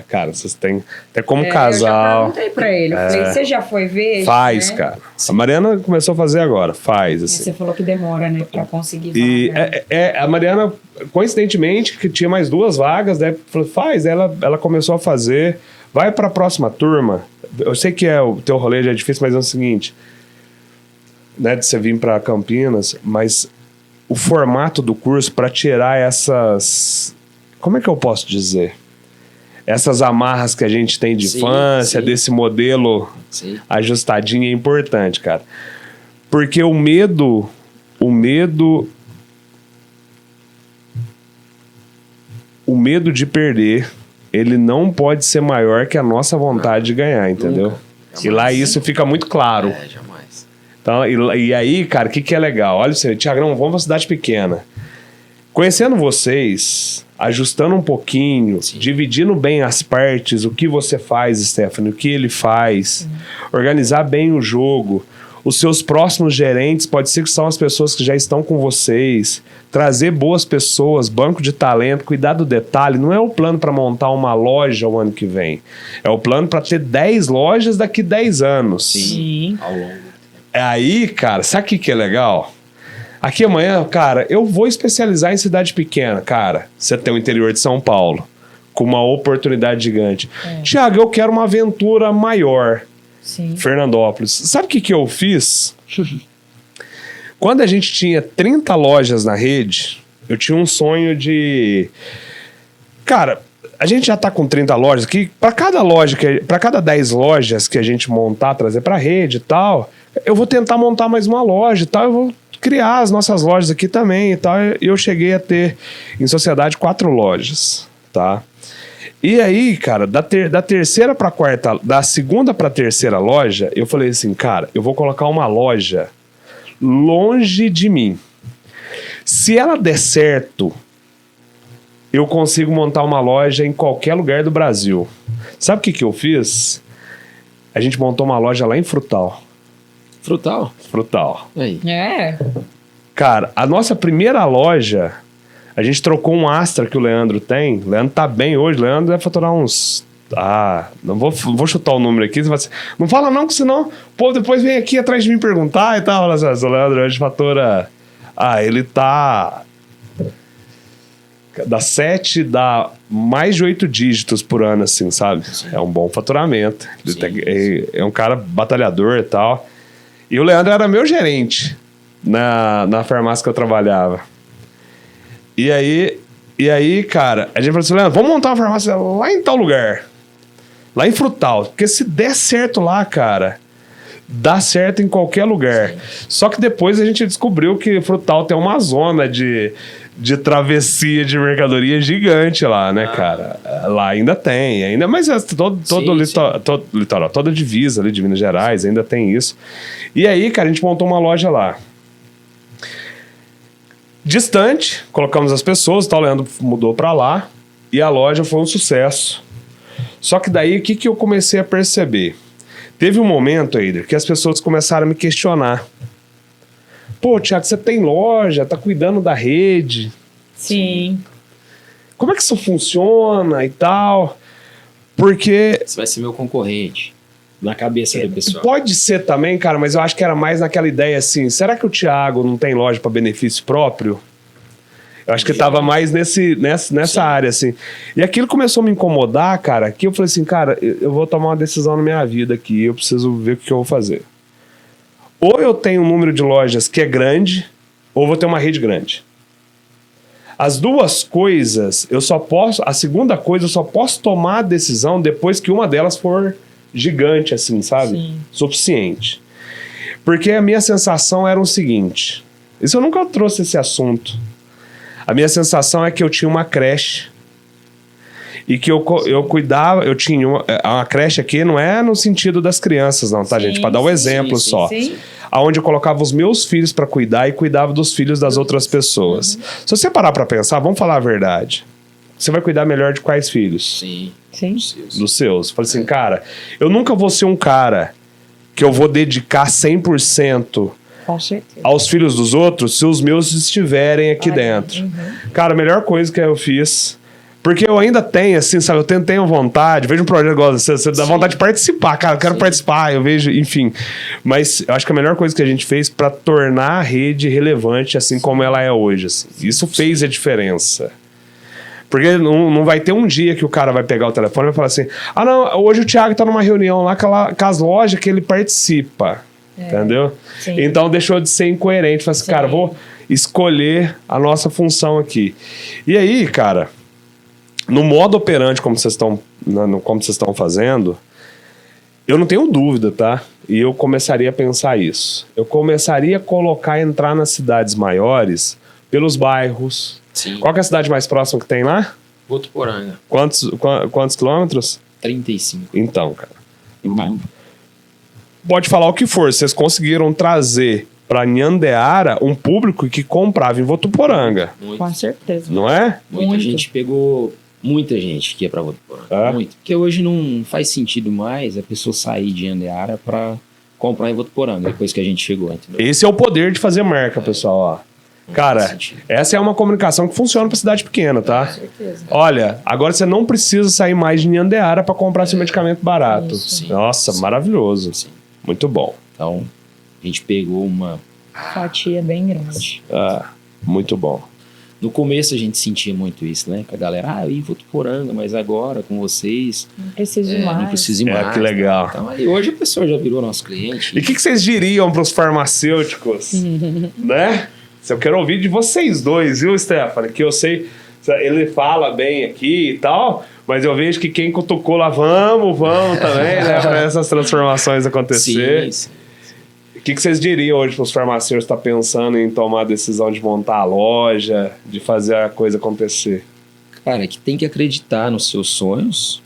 Cara, vocês têm... Até como casal... Eu já perguntei pra ele. Eu falei, você já foi ver? Faz, né? cara. A Mariana começou a fazer agora. Faz, assim. Você falou que demora, né? Pra conseguir E vaga. a Mariana, coincidentemente, que tinha mais 2 vagas, né? Falou, faz. Ela começou a fazer. Vai pra próxima turma. Eu sei que o teu rolê já é difícil, mas é o seguinte. Né? De você vir pra Campinas, mas... O formato do curso para tirar essas... Como é que eu posso dizer? essas amarras que a gente tem de infância, desse modelo ajustadinho é importante, cara. Porque o medo de perder, ele não pode ser maior que a nossa vontade de ganhar, entendeu? E lá isso fica muito claro. Jamais. Então, e aí, cara, o que é legal? Olha você, Tiagão, vamos pra uma cidade pequena. Conhecendo vocês, ajustando um pouquinho, dividindo bem as partes, o que você faz, Stephanie, o que ele faz, organizar bem o jogo. Os seus próximos gerentes, pode ser que são as pessoas que já estão com vocês. Trazer boas pessoas, banco de talento, cuidar do detalhe. Não é o plano para montar uma loja o ano que vem. É o plano para ter 10 lojas daqui 10 anos. Sim. Ao longo. Aí, cara, sabe o que é legal? Aqui amanhã, cara, eu vou especializar em cidade pequena. Cara, você tem o interior de São Paulo, com uma oportunidade gigante. Tiago, eu quero uma aventura maior. Sim. Fernandópolis. Sabe o que eu fiz? Quando a gente tinha 30 lojas na rede, eu tinha um sonho de... Cara, a gente já tá com 30 lojas aqui. Para cada 10 lojas que a gente montar, trazer pra rede e tal, eu vou tentar montar mais uma loja e tal. Eu vou criar as nossas lojas aqui também e tal. E eu cheguei a ter, em sociedade, 4 lojas, tá? E aí, cara, da terceira pra quarta, da segunda pra terceira loja, eu falei assim, cara, eu vou colocar uma loja longe de mim. Se ela der certo, eu consigo montar uma loja em qualquer lugar do Brasil. Sabe o que eu fiz? A gente montou uma loja lá em Frutal. Frutal? Frutal. Aí. É. Cara, a nossa primeira loja... A gente trocou um Astra que o Leandro tem. O Leandro tá bem hoje. O Leandro deve faturar uns... não vou chutar o número aqui. Não fala não, que senão o povo depois vem aqui atrás de mim perguntar e tal. Fala assim, o Leandro hoje fatura... ele tá... Da 7, dá mais de 8 dígitos por ano, assim, sabe? Sim. É um bom faturamento. É um cara batalhador e tal. E o Leandro era meu gerente na farmácia que eu trabalhava. E aí, cara, a gente falou assim, Leandro, vamos montar uma farmácia lá em tal lugar. Lá em Frutal. Porque se der certo lá, cara, dá certo em qualquer lugar. Sim. Só que depois a gente descobriu que Frutal tem uma zona de travessia de mercadoria gigante lá, né, cara? Lá ainda tem, mas todo litoral, toda a divisa ali de Minas Gerais ainda tem isso. E aí, cara, a gente montou uma loja lá. Distante, colocamos as pessoas, o Leandro mudou pra lá e a loja foi um sucesso. Só que daí, o que eu comecei a perceber? Teve um momento, Eider, que as pessoas começaram a me questionar. Pô, Thiago, você tem loja, tá cuidando da rede. Sim. Como é que isso funciona e tal? Porque... Você vai ser meu concorrente. Na cabeça do pessoal. Pode ser também, cara, mas eu acho que era mais naquela ideia assim, será que o Thiago não tem loja para benefício próprio? Eu acho que tava mais nessa área, assim. E aquilo começou a me incomodar, cara, que eu falei assim, cara, eu vou tomar uma decisão na minha vida aqui, eu preciso ver o que eu vou fazer. Ou eu tenho um número de lojas que é grande, ou vou ter uma rede grande. As duas coisas, a segunda coisa, eu só posso tomar a decisão depois que uma delas for gigante, assim, sabe? Sim. Suficiente. Porque a minha sensação era o seguinte, isso eu nunca trouxe esse assunto. A minha sensação é que eu tinha uma creche e que eu cuidava, eu tinha uma creche aqui, não é no sentido das crianças não, tá, gente? Para dar um exemplo só. Sim. Onde eu colocava os meus filhos para cuidar e cuidava dos filhos das outras pessoas. Se você parar para pensar, vamos falar a verdade. Você vai cuidar melhor de quais filhos? Sim. Dos seus. Falei assim, cara, eu nunca vou ser um cara que eu vou dedicar 100% aos filhos dos outros se os meus estiverem aqui dentro. Cara, a melhor coisa que eu fiz, porque eu ainda tenho, assim, sabe, eu tenho vontade, vejo um projeto igual você dá vontade de participar, cara, eu quero participar, eu vejo, enfim. Mas eu acho que a melhor coisa que a gente fez para tornar a rede relevante assim como ela é hoje, assim. Isso fez a diferença. Porque não vai ter um dia que o cara vai pegar o telefone e vai falar assim, não, hoje o Thiago tá numa reunião lá com as lojas que ele participa. Entendeu? Sim. Então deixou de ser incoerente. Falei assim, cara, vou escolher a nossa função aqui. E aí, cara, no modo operante, como vocês estão como vocês estão fazendo, eu não tenho dúvida, tá? E eu começaria a pensar isso. Eu começaria a entrar nas cidades maiores pelos bairros. Sim. Qual que é a cidade mais próxima que tem lá? Votuporanga. Quantos quilômetros? 35. Então, cara. Pode falar o que for. Vocês conseguiram trazer para Nhandeara um público que comprava em Votuporanga. Muito. Com certeza. Não é? Muita gente pegou... Muita gente que ia pra Votuporanga. Muito. Porque hoje não faz sentido mais a pessoa sair de Nhandeara pra comprar em Votuporanga, depois que a gente chegou, entendeu? Esse é o poder de fazer marca, pessoal. Ó. Cara, essa é uma comunicação que funciona pra cidade pequena, tá? Com certeza. Olha, agora você não precisa sair mais de Nhandeara pra comprar seu medicamento barato. Isso. Nossa, maravilhoso. Sim. Muito bom. Então, a gente pegou uma... Fatia bem grande. Muito bom. No começo a gente sentia muito isso, né? Com a galera, eu ia em Votuporanga, mas agora com vocês... Não preciso mais. Não preciso ir mais. Que legal. Né? Então, aí hoje a pessoa já virou nosso cliente. E o que vocês diriam pros farmacêuticos? Né? Eu quero ouvir de vocês dois, viu, Stephanie? Que eu sei, ele fala bem aqui e tal, mas eu vejo que quem cutucou lá, vamos também, né? Pra essas transformações acontecer. Sim. O que vocês diriam hoje para os farmacêuticos que estão pensando em tomar a decisão de montar a loja, de fazer a coisa acontecer? Cara, que tem que acreditar nos seus sonhos,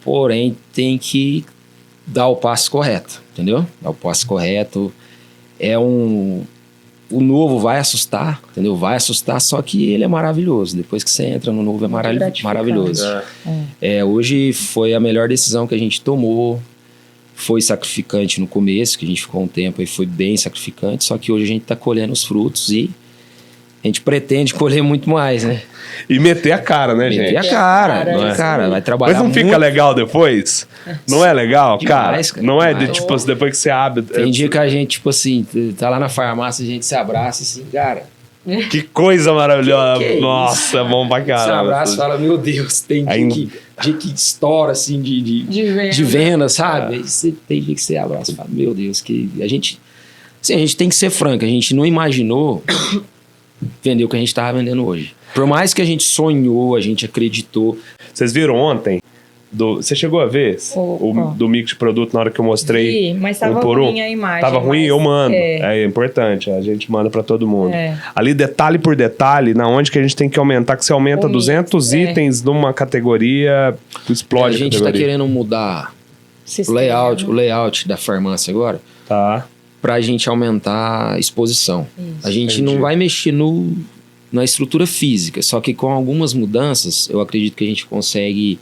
porém tem que dar o passo correto, entendeu? Dar o passo correto. O novo vai assustar, entendeu? Vai assustar, só que ele é maravilhoso. Depois que você entra no novo é maravilhoso. Hoje foi a melhor decisão que a gente tomou. Foi sacrificante no começo, que a gente ficou um tempo e foi bem sacrificante, só que hoje a gente está colhendo os frutos e a gente pretende colher muito mais, né? E meter a cara, né, gente? Meter a cara, vai trabalhar. Mas não fica muito. Legal depois? Não é legal, Demais, cara? Não é de, demais. tipo, depois que você abre... Tem dia que a gente, tipo assim, tá lá na farmácia, a gente se abraça assim, cara... Que coisa maravilhosa. Que Nossa, é bom pra Se caramba. abraça e fala, meu Deus, tem dia que estoura, assim, de venda, sabe? Aí você tem dia que você abraça e fala, meu Deus, que a gente tem que ser franco, a gente não imaginou vender o que a gente tava vendendo hoje. Por mais que a gente sonhou, a gente acreditou. Vocês viram ontem? Você chegou a ver do mix de produto na hora que eu mostrei? Sim, mas tava ruim a imagem. Tava ruim? Mas Eu mando. É importante, a gente manda pra todo mundo. É. Ali, detalhe por detalhe, na onde que a gente tem que aumentar, que você aumenta 200 itens numa categoria, explode a gente tá querendo mudar o layout da farmácia agora. Tá. Pra gente aumentar a exposição. Isso. A gente não vai mexer na estrutura física, só que com algumas mudanças, eu acredito que a gente consegue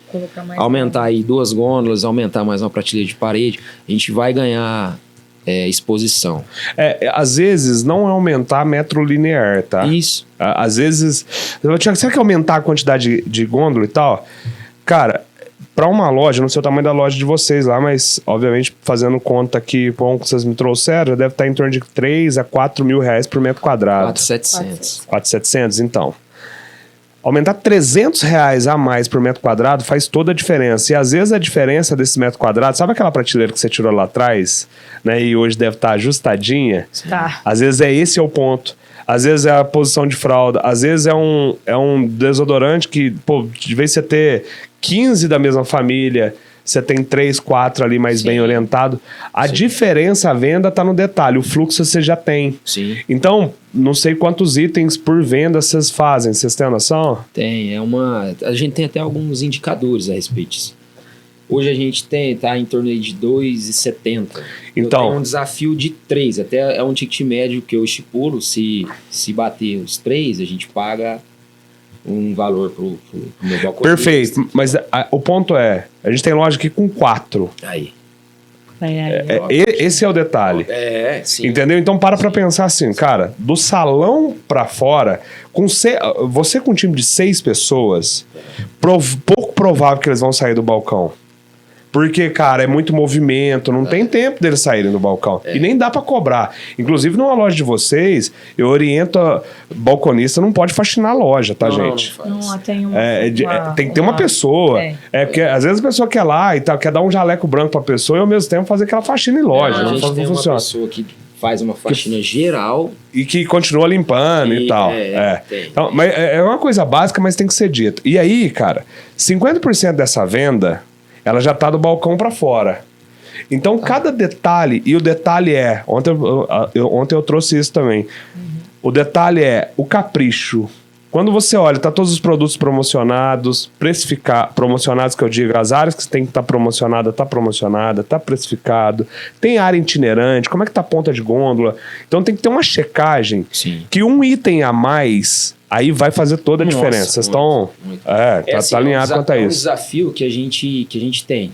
aumentar aí 2 gôndolas, aumentar mais uma prateleira de parede, a gente vai ganhar exposição. Às vezes não é aumentar metro linear, tá? Isso. Às vezes... Será que aumentar a quantidade de gôndola e tal? Cara, para uma loja, não sei o tamanho da loja de vocês lá, mas obviamente fazendo conta que o que vocês me trouxeram, já deve estar em torno de 3 a 4 mil reais por metro quadrado. 4.700. 4.700, então. Aumentar 300 reais a mais por metro quadrado faz toda a diferença. E às vezes a diferença desse metro quadrado, sabe aquela prateleira que você tirou lá atrás, né? E hoje deve estar ajustadinha? Tá. Às vezes esse é o ponto. Às vezes é a posição de fralda. Às vezes é um desodorante que, de vez você ter 15 da mesma família, você tem 3, 4 ali mais bem orientado. A diferença, a venda, tá no detalhe. O fluxo você já tem. Sim. Então, não sei quantos itens por venda vocês fazem. Vocês têm a noção? Tem. A gente tem até alguns indicadores a respeito disso. Hoje a gente tá em torno de 2,70. Então, eu tenho um desafio de 3. Até é um ticket médio que eu estipulo. Se bater os 3, a gente paga um valor pro meu balcão. Perfeito. Mas o ponto é, a gente tem loja aqui com 4. Aí. Esse é o detalhe. Sim. Entendeu? Então para pensar assim, cara, do salão pra fora, você com um time de 6 pessoas, pouco provável que eles vão sair do balcão. Porque, cara, é muito movimento, não tem tempo deles saírem do balcão. E nem dá pra cobrar. Inclusive, numa loja de vocês, eu oriento balconista, não pode faxinar a loja, tá, gente? Não, tem tem que ter uma pessoa. Porque às vezes a pessoa quer lá e tal, quer dar um jaleco branco pra pessoa e ao mesmo tempo fazer aquela faxina em loja. A gente não tem funciona. uma pessoa que faz uma faxina geral. E que continua limpando e tal. Então, mas é uma coisa básica, mas tem que ser dito. E aí, cara, 50% dessa venda, ela já tá do balcão para fora. Então, cada detalhe, e o detalhe é... Ontem eu trouxe isso também. O detalhe é o capricho. Quando você olha, tá todos os produtos promocionados, promocionados que eu digo, as áreas que tem que estar promocionada, tá precificado, tem área itinerante, como é que tá a ponta de gôndola. Então tem que ter uma checagem. Sim. Que um item a mais, aí vai fazer toda a diferença. Vocês estão... tá alinhado quanto a isso. É um desafio que a gente tem.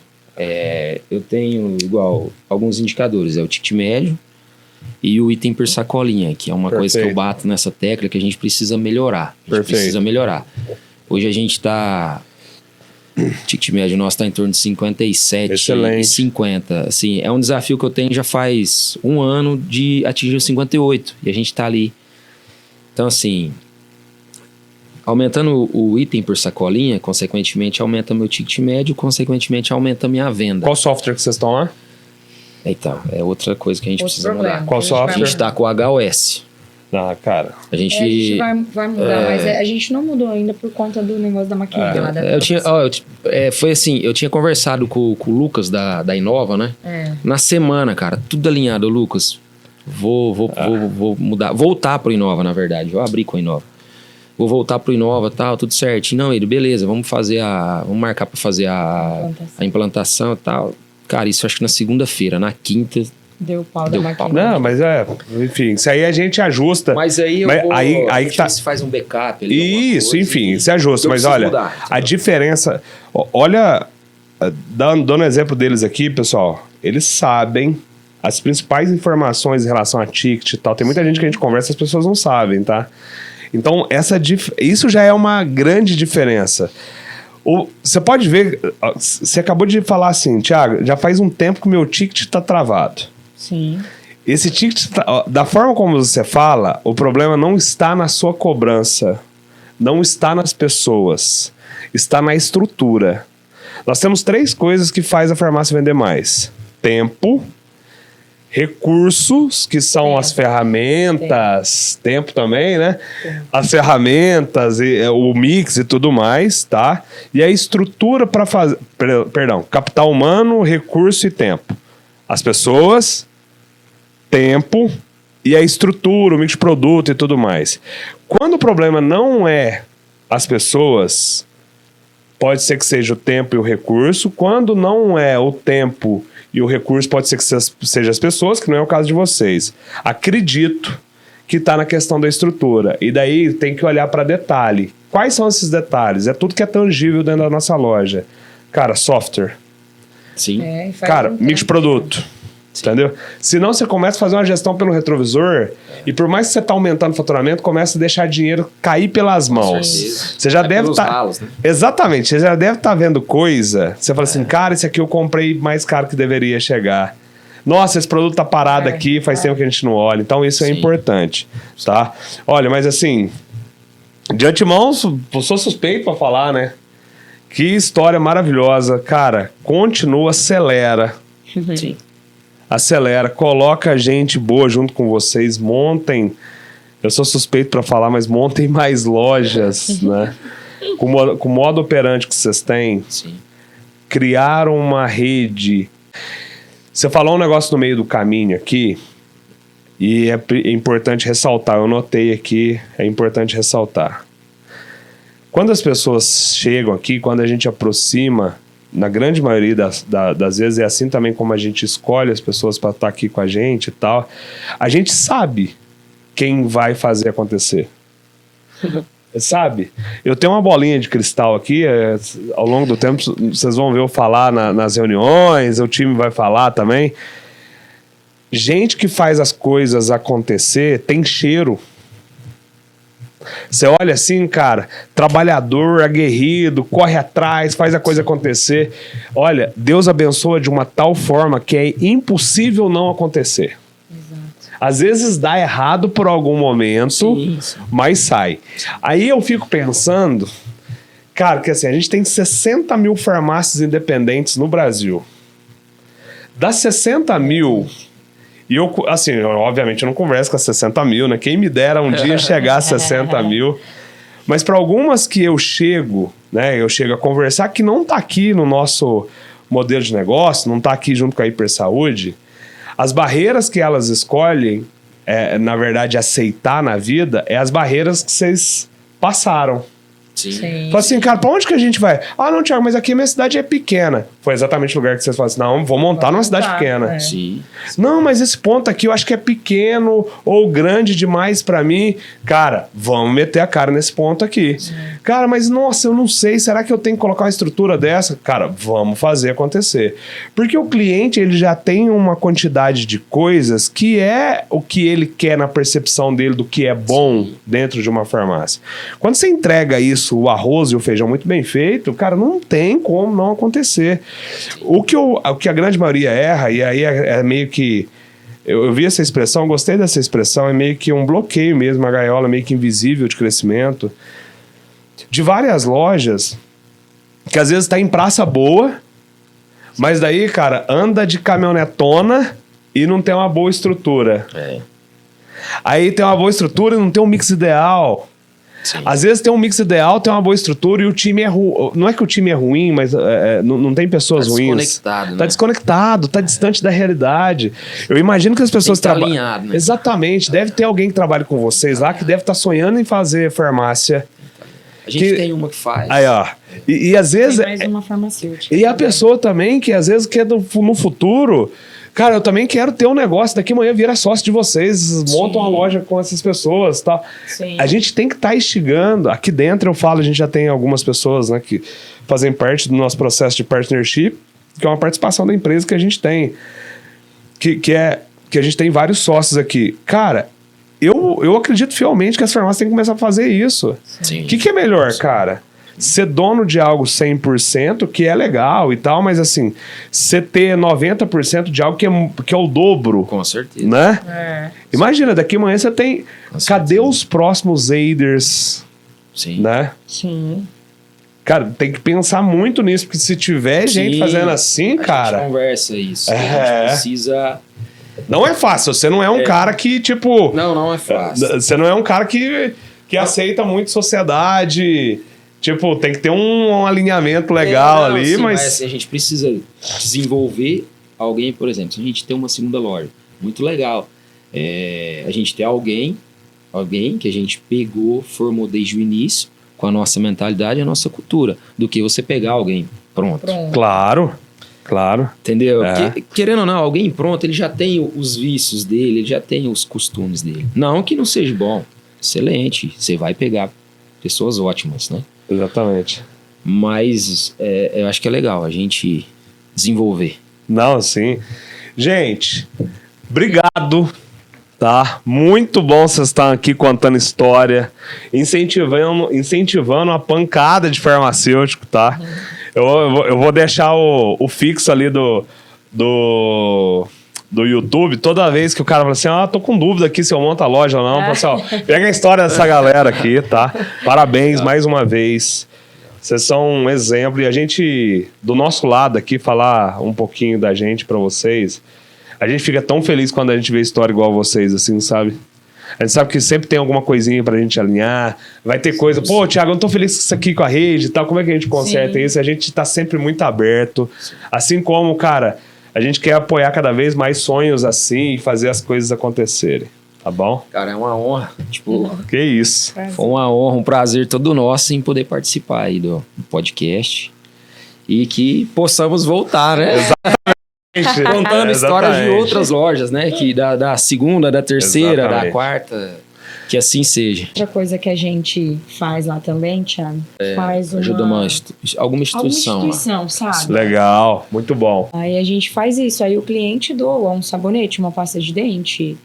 Eu tenho, igual, alguns indicadores. É o ticket médio e o item por sacolinha, que é uma coisa que eu bato nessa tecla que a gente precisa melhorar. Precisa melhorar. Hoje a gente está... O ticket médio nosso está em torno de 57 e 50. Assim, é um desafio que eu tenho já faz um ano de atingir os 58. E a gente está ali. Então, assim... Aumentando o item por sacolinha, consequentemente aumenta meu ticket médio, consequentemente aumenta a minha venda. Qual software que vocês estão lá? Então, é outra coisa que a gente precisa mudar. Qual software? A gente tá com o HOS. Ah, cara. A gente vai mudar, mas a gente não mudou ainda por conta do negócio da maquininha lá da foi assim, eu tinha conversado com o Lucas da Inova, né? Na semana, cara, tudo alinhado, Lucas. Vou mudar, voltar pro Inova, na verdade. Eu abri com a Inova. Vou voltar pro Inova, tal, tudo certo. Não, ele, beleza, vamos marcar pra fazer a implantação e tal. Cara, isso acho que na segunda-feira, na quinta... Deu pau da máquina. Não, mas enfim, isso aí a gente ajusta. Mas aí a gente faz um backup. Isso, enfim, se ajusta. Mas olha, a diferença... Olha, dando um exemplo deles aqui, pessoal, eles sabem as principais informações em relação a ticket e tal. Tem muita gente que a gente conversa e as pessoas não sabem, tá? Então, isso já é uma grande diferença. Você pode ver, você acabou de falar assim, Thiago, já faz um tempo que o meu ticket está travado. Sim. Esse ticket, da forma como você fala, o problema não está na sua cobrança, não está nas pessoas, está na estrutura. Nós temos 3 coisas que faz a farmácia vender mais. Tempo, recursos, que são as ferramentas, tempo também, né? As ferramentas, o mix e tudo mais, tá? E a estrutura para fazer... Perdão, capital humano, recurso e tempo. As pessoas, tempo e a estrutura, o mix de produto e tudo mais. Quando o problema não é as pessoas, pode ser que seja o tempo e o recurso. Quando não é o tempo e o recurso, pode ser que seja as pessoas, que não é o caso de vocês. Acredito que está na questão da estrutura. E daí tem que olhar para detalhe. Quais são esses detalhes? É tudo que é tangível dentro da nossa loja. Cara, software. Sim. Cara, mix de produto. Sim. Entendeu? Senão você começa a fazer uma gestão pelo retrovisor e por mais que você está aumentando o faturamento, começa a deixar dinheiro cair pelas mãos. Você já deve estar... Né? Exatamente. Você já deve estar vendo coisa. Você fala assim, cara, esse aqui eu comprei mais caro que deveria chegar. Nossa, esse produto tá parado aqui, faz tempo que a gente não olha. Então isso é importante, tá? Olha, mas assim, de antemão, sou suspeito para falar, né? Que história maravilhosa. Cara, continua, acelera. Sim. Acelera, coloca gente boa junto com vocês, montem, eu sou suspeito para falar, mas montem mais lojas, né? Com o modo operante que vocês têm, sim, criaram uma rede. Você falou um negócio no meio do caminho aqui, e é importante ressaltar, eu notei aqui, é importante ressaltar. Quando as pessoas chegam aqui, quando a gente aproxima, na grande maioria das vezes é assim também como a gente escolhe as pessoas para estar aqui com a gente e tal. A gente sabe quem vai fazer acontecer. Sabe? Eu tenho uma bolinha de cristal aqui, ao longo do tempo vocês vão ver eu falar nas reuniões, o time vai falar também. Gente que faz as coisas acontecer tem cheiro. Você olha assim, cara, trabalhador, aguerrido, corre atrás, faz a coisa acontecer. Olha, Deus abençoa de uma tal forma que é impossível não acontecer. Exato. Às vezes dá errado por algum momento, sim, mas sai. Aí eu fico pensando, cara, que assim, a gente tem 60 mil farmácias independentes no Brasil. Das 60 mil, E eu, assim, obviamente eu não converso com a 60 mil, né? Quem me dera um dia chegar a 60 mil. Mas para algumas que eu chego, né? Eu chego a conversar que não tá aqui no nosso modelo de negócio, não tá aqui junto com a Hipersaúde, as barreiras que elas escolhem, na verdade, aceitar na vida, é as barreiras que vocês passaram. Sim. Fala assim, cara, pra onde que a gente vai? Ah, não, Thiago, mas aqui a minha cidade é pequena. Foi exatamente o lugar que vocês falaram assim, não, vou montar numa cidade pequena. Sim. Não, mas esse ponto aqui eu acho que é pequeno ou grande demais pra mim. Cara, vamos meter a cara nesse ponto aqui. Sim. Cara, mas nossa, eu não sei, será que eu tenho que colocar uma estrutura dessa? Cara, vamos fazer acontecer. Porque o cliente, ele já tem uma quantidade de coisas que é o que ele quer na percepção dele do que é bom dentro de uma farmácia. Quando você entrega isso, o arroz e o feijão muito bem feito, cara, não tem como não acontecer. O que a grande maioria erra, e aí é meio que... Eu vi essa expressão, gostei dessa expressão, é meio que um bloqueio mesmo, uma gaiola meio que invisível de crescimento. De várias lojas, que às vezes tá em praça boa, mas daí, cara, anda de caminhonetona e não tem uma boa estrutura. Aí tem uma boa estrutura e não tem um mix ideal. Sim. Às vezes tem um mix ideal, tem uma boa estrutura e o time é ruim. Não é que o time é ruim, mas não tem pessoas ruins. Desconectado, né? Tá desconectado, tá distante da realidade. Eu imagino que as pessoas trabalham. Né? Exatamente. Deve ter alguém que trabalhe com vocês lá que deve estar sonhando em fazer farmácia. A gente tem uma que faz. Aí, ó. E às vezes. Tem mais uma farmacêutica. E a pessoa também que às vezes quer no futuro. Cara, eu também quero ter um negócio, daqui amanhã vira sócio de vocês, montam uma loja com essas pessoas e tal. Sim. A gente tem que estar instigando. Aqui dentro eu falo, a gente já tem algumas pessoas, né, que fazem parte do nosso processo de partnership, que é uma participação da empresa que a gente tem. Que a gente tem vários sócios aqui. Cara, eu acredito fielmente que as farmácias têm que começar a fazer isso. O que é melhor, cara? Ser dono de algo 100%, que é legal e tal, mas assim, você ter 90% de algo que é o dobro. Com certeza. Né? Imagina, daqui amanhã você tem... Cadê os próximos aiders? Sim. Né? Sim. Cara, tem que pensar muito nisso, porque se tiver gente fazendo assim, cara... A gente conversa isso. A gente precisa... Não é fácil, você não é um cara que, tipo... Não é fácil. Você não é um cara que aceita muito sociedade... Tipo, tem que ter um alinhamento legal ali, sim, mas assim, a gente precisa desenvolver alguém, por exemplo, se a gente tem uma segunda loja, muito legal. A gente ter alguém que a gente pegou, formou desde o início, com a nossa mentalidade e a nossa cultura, do que você pegar alguém pronto. Claro. Entendeu? Querendo ou não, alguém pronto, ele já tem os vícios dele, ele já tem os costumes dele. Não que não seja bom, excelente, você vai pegar pessoas ótimas, né? Exatamente. Mas eu acho que é legal a gente desenvolver. Não, sim. Gente, obrigado, tá? Muito bom vocês estarem aqui contando história, incentivando a pancada de farmacêutico, tá? Eu vou deixar o fixo ali do YouTube, toda vez que o cara fala assim, tô com dúvida aqui se eu monto a loja ou não, assim, pega a história dessa galera aqui, tá? Parabéns mais uma vez. Vocês são um exemplo e a gente, do nosso lado aqui, falar um pouquinho da gente pra vocês, a gente fica tão feliz quando a gente vê história igual vocês, assim, sabe? A gente sabe que sempre tem alguma coisinha pra gente alinhar, vai ter coisa, pô, Thiago, eu não tô feliz com isso aqui com a rede e tal, como é que a gente conserta isso? A gente tá sempre muito aberto, assim como, cara... A gente quer apoiar cada vez mais sonhos assim e fazer as coisas acontecerem, tá bom? Cara, é uma honra. Tipo, que isso. Foi uma honra, um prazer todo nosso em poder participar aí do podcast e que possamos voltar, né? Exatamente. Contando histórias de outras lojas, né? Que da segunda, da terceira, da quarta... Que assim seja. Outra coisa que a gente faz lá também, Thiago, faz ajuda alguma instituição. Alguma instituição, sabe? Legal, muito bom. Aí a gente faz isso, aí o cliente doa um sabonete, uma pasta de dente,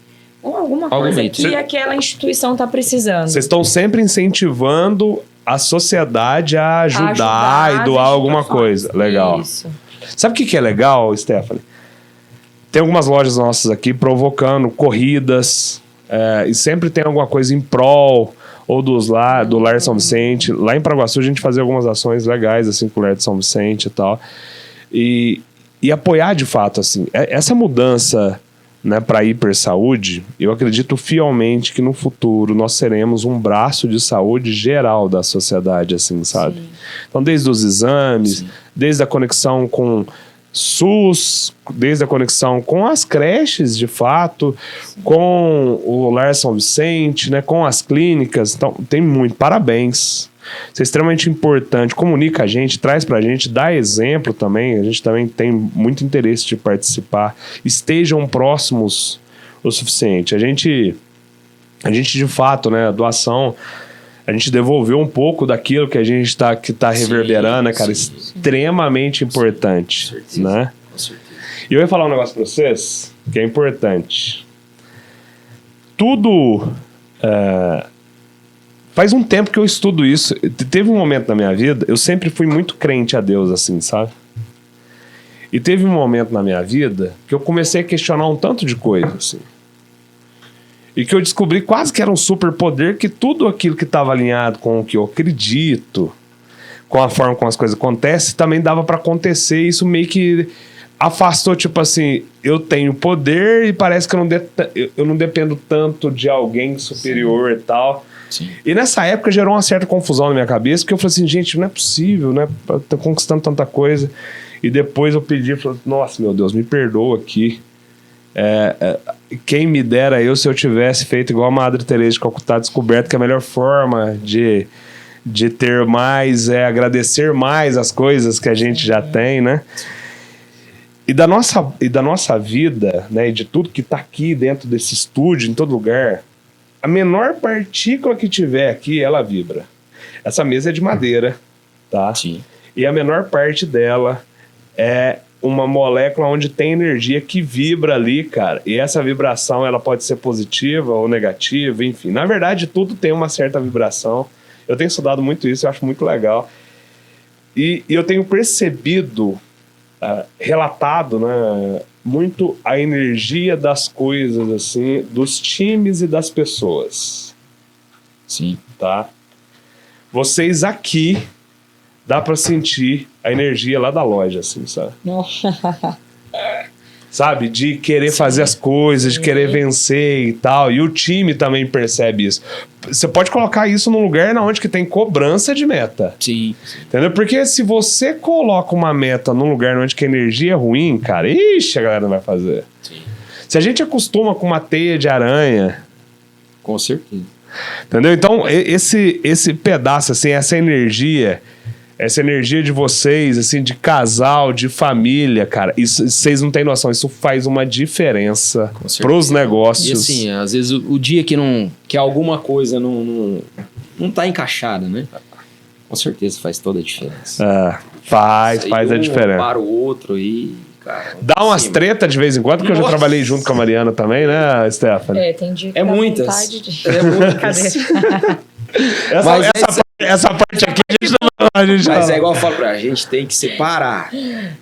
ou alguma coisa que aquela instituição está precisando. Vocês estão sempre incentivando a sociedade a ajudar e doar alguma coisa. Legal. Isso. Sabe o que é legal, Stephanie? Tem algumas lojas nossas aqui provocando corridas... e sempre tem alguma coisa em prol ou do Lar de São Vicente. Lá em Paraguaçu a gente fazia algumas ações legais assim com o Lar de São Vicente e tal. E apoiar de fato assim. Essa mudança né, para a Hipersaúde, eu acredito fielmente que no futuro nós seremos um braço de saúde geral da sociedade, assim, sabe? Sim. Então, desde os exames, sim, desde a conexão com SUS, desde a conexão com as creches, de fato, sim, com o Lar São Vicente, né, com as clínicas. Então, tem muito. Parabéns. Isso é extremamente importante. Comunica a gente, traz pra gente, dá exemplo também. A gente também tem muito interesse de participar. Estejam próximos o suficiente. A gente de fato, né, a doação, a gente devolveu um pouco daquilo que a gente tá reverberando, né, cara? Sim, extremamente importante. Com certeza, né? Com certeza. E eu ia falar um negócio pra vocês que é importante. Tudo... Faz um tempo que eu estudo isso. Teve um momento na minha vida, eu sempre fui muito crente a Deus, assim, sabe? E teve um momento na minha vida que eu comecei a questionar um tanto de coisa, assim. E que eu descobri quase que era um superpoder, que tudo aquilo que estava alinhado com o que eu acredito, com a forma como as coisas acontecem, também dava para acontecer. Isso meio que afastou, tipo assim, eu tenho poder e parece que eu não dependo tanto de alguém superior, sim, e tal. Sim. E nessa época gerou uma certa confusão na minha cabeça, porque eu falei assim, gente, não é possível, né? Eu tô conquistando tanta coisa. E depois eu pedi, falei, nossa, meu Deus, me perdoa aqui. Quem me dera se eu tivesse feito igual a Madre Teresa de Calcutá, descoberto que a melhor forma de ter mais é agradecer mais as coisas que a gente já tem, né? E da nossa vida, né, e de tudo que tá aqui dentro desse estúdio, em todo lugar, a menor partícula que tiver aqui, ela vibra. Essa mesa é de madeira, tá? Sim. E a menor parte dela é uma molécula onde tem energia que vibra ali, cara. E essa vibração, ela pode ser positiva ou negativa, enfim. Na verdade, tudo tem uma certa vibração. Eu tenho estudado muito isso, eu acho muito legal. E eu tenho percebido, relatado, né, muito a energia das coisas, assim, dos times e das pessoas. Sim. Tá? Vocês aqui, dá pra sentir a energia lá da loja, assim, sabe? Sabe? De querer, sim, fazer as coisas, de querer vencer e tal. E o time também percebe isso. Você pode colocar isso num lugar onde que tem cobrança de meta. Sim. Entendeu? Porque se você coloca uma meta num lugar onde que a energia é ruim, cara, ixi, a galera não vai fazer. Sim. Se a gente acostuma com uma teia de aranha... Com certeza. Entendeu? Então, esse pedaço, assim, essa energia de vocês, assim, de casal, de família, cara, isso, vocês não têm noção, isso faz uma diferença pros negócios. E assim, às vezes o dia que alguma coisa não tá encaixada, né? Com certeza faz toda a diferença. Faz a diferença. Para o outro e, cara... Dá umas tretas de vez em quando, porque eu já trabalhei junto com a Mariana também, né, Stephanie? Tem dia que dá muitas. Vontade de... É muitas. Essa parte aqui a gente Mas é igual eu falo a gente tem que separar.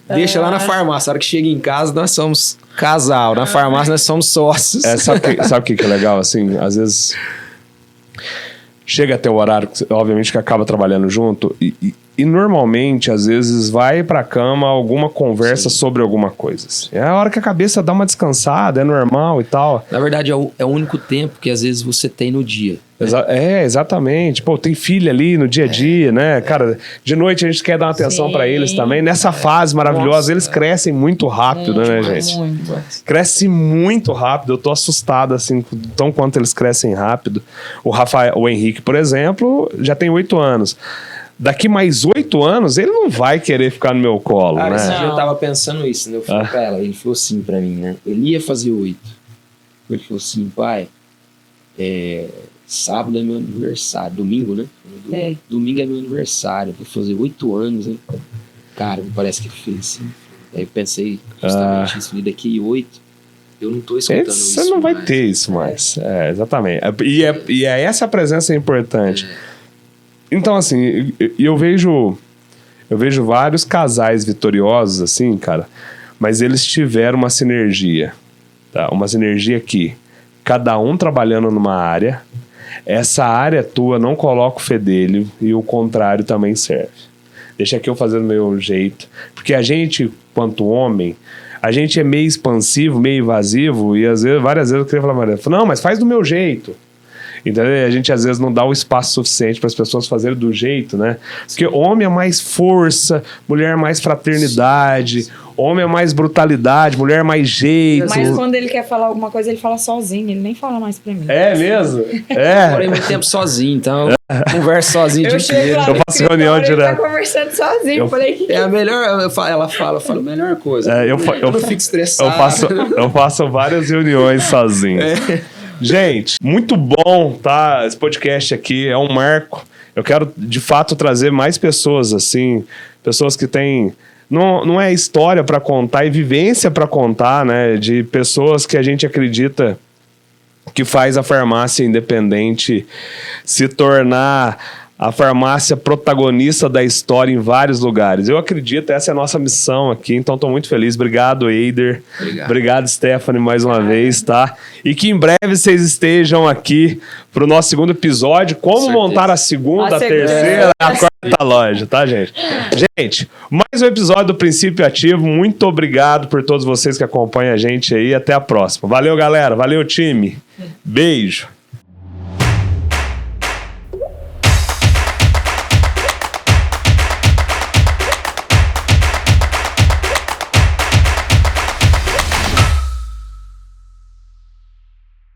Deixa lá na farmácia. A hora que chega em casa, nós somos casal. Na farmácia, nós somos sócios. Sabe o que é legal? Assim, às vezes chega até o horário, obviamente, que acaba trabalhando junto. E normalmente, às vezes, vai pra cama alguma conversa, sim, sobre alguma coisa. Assim. É a hora que a cabeça dá uma descansada, é normal e tal. Na verdade, é o único tempo que às vezes você tem no dia. Exatamente. Pô, tem filha ali no dia a dia, né? Cara, de noite a gente quer dar uma atenção pra eles também. Nessa fase maravilhosa, eles crescem muito rápido, né, gente? Muito. Cresce muito rápido. Eu tô assustado, assim, tão quanto eles crescem rápido. O Henrique, por exemplo, já tem 8 anos. Daqui mais 8 anos, ele não vai querer ficar no meu colo, né? Esse dia eu tava pensando isso, né? Eu falei pra ela, ele falou assim pra mim, né? Ele ia fazer 8. Ele falou assim, pai, sábado é meu aniversário, domingo, né? Domingo é meu aniversário, eu vou fazer 8 anos, né? Cara, parece que fez assim. Aí eu pensei justamente isso, daqui 8, eu não tô escutando isso. Você não vai ter isso mais. Exatamente. E essa presença importante. Então, assim, eu vejo vários casais vitoriosos, assim, cara, mas eles tiveram uma sinergia, tá? Uma sinergia que cada um trabalhando numa área, essa área tua não coloca o fedelho e o contrário também serve. Deixa aqui eu fazer do meu jeito. Porque a gente, quanto homem, a gente é meio expansivo, meio invasivo, e às vezes, várias vezes eu queria falar, não, mas faz do meu jeito. Então a gente às vezes não dá o espaço suficiente para as pessoas fazerem do jeito, né? Porque homem é mais força, mulher é mais fraternidade, homem é mais brutalidade, mulher é mais jeito. Mas quando ele quer falar alguma coisa, ele fala sozinho, ele nem fala mais pra mim. É mesmo? Eu morei muito tempo sozinho, então eu converso sozinho de inteiro. Eu faço reunião direto. Ele tá conversando sozinho, falei que... É a melhor, ela fala a melhor coisa. Eu não fico estressado. Eu faço várias reuniões sozinho. Gente, muito bom, tá? Esse podcast aqui é um marco. Eu quero, de fato, trazer mais pessoas, assim, pessoas que têm... Não é história para contar, é vivência para contar, né? De pessoas que a gente acredita que faz a farmácia independente se tornar a farmácia protagonista da história em vários lugares. Eu acredito, essa é a nossa missão aqui, então estou muito feliz. Obrigado, Eider. Obrigado, Stephanie, mais uma vez, tá? E que em breve vocês estejam aqui para o nosso segundo episódio. Como montar a segunda, a terceira, a quarta loja, tá, gente? Gente, mais um episódio do Princípio Ativo. Muito obrigado por todos vocês que acompanham a gente aí. Até a próxima. Valeu, galera. Valeu, time. Beijo.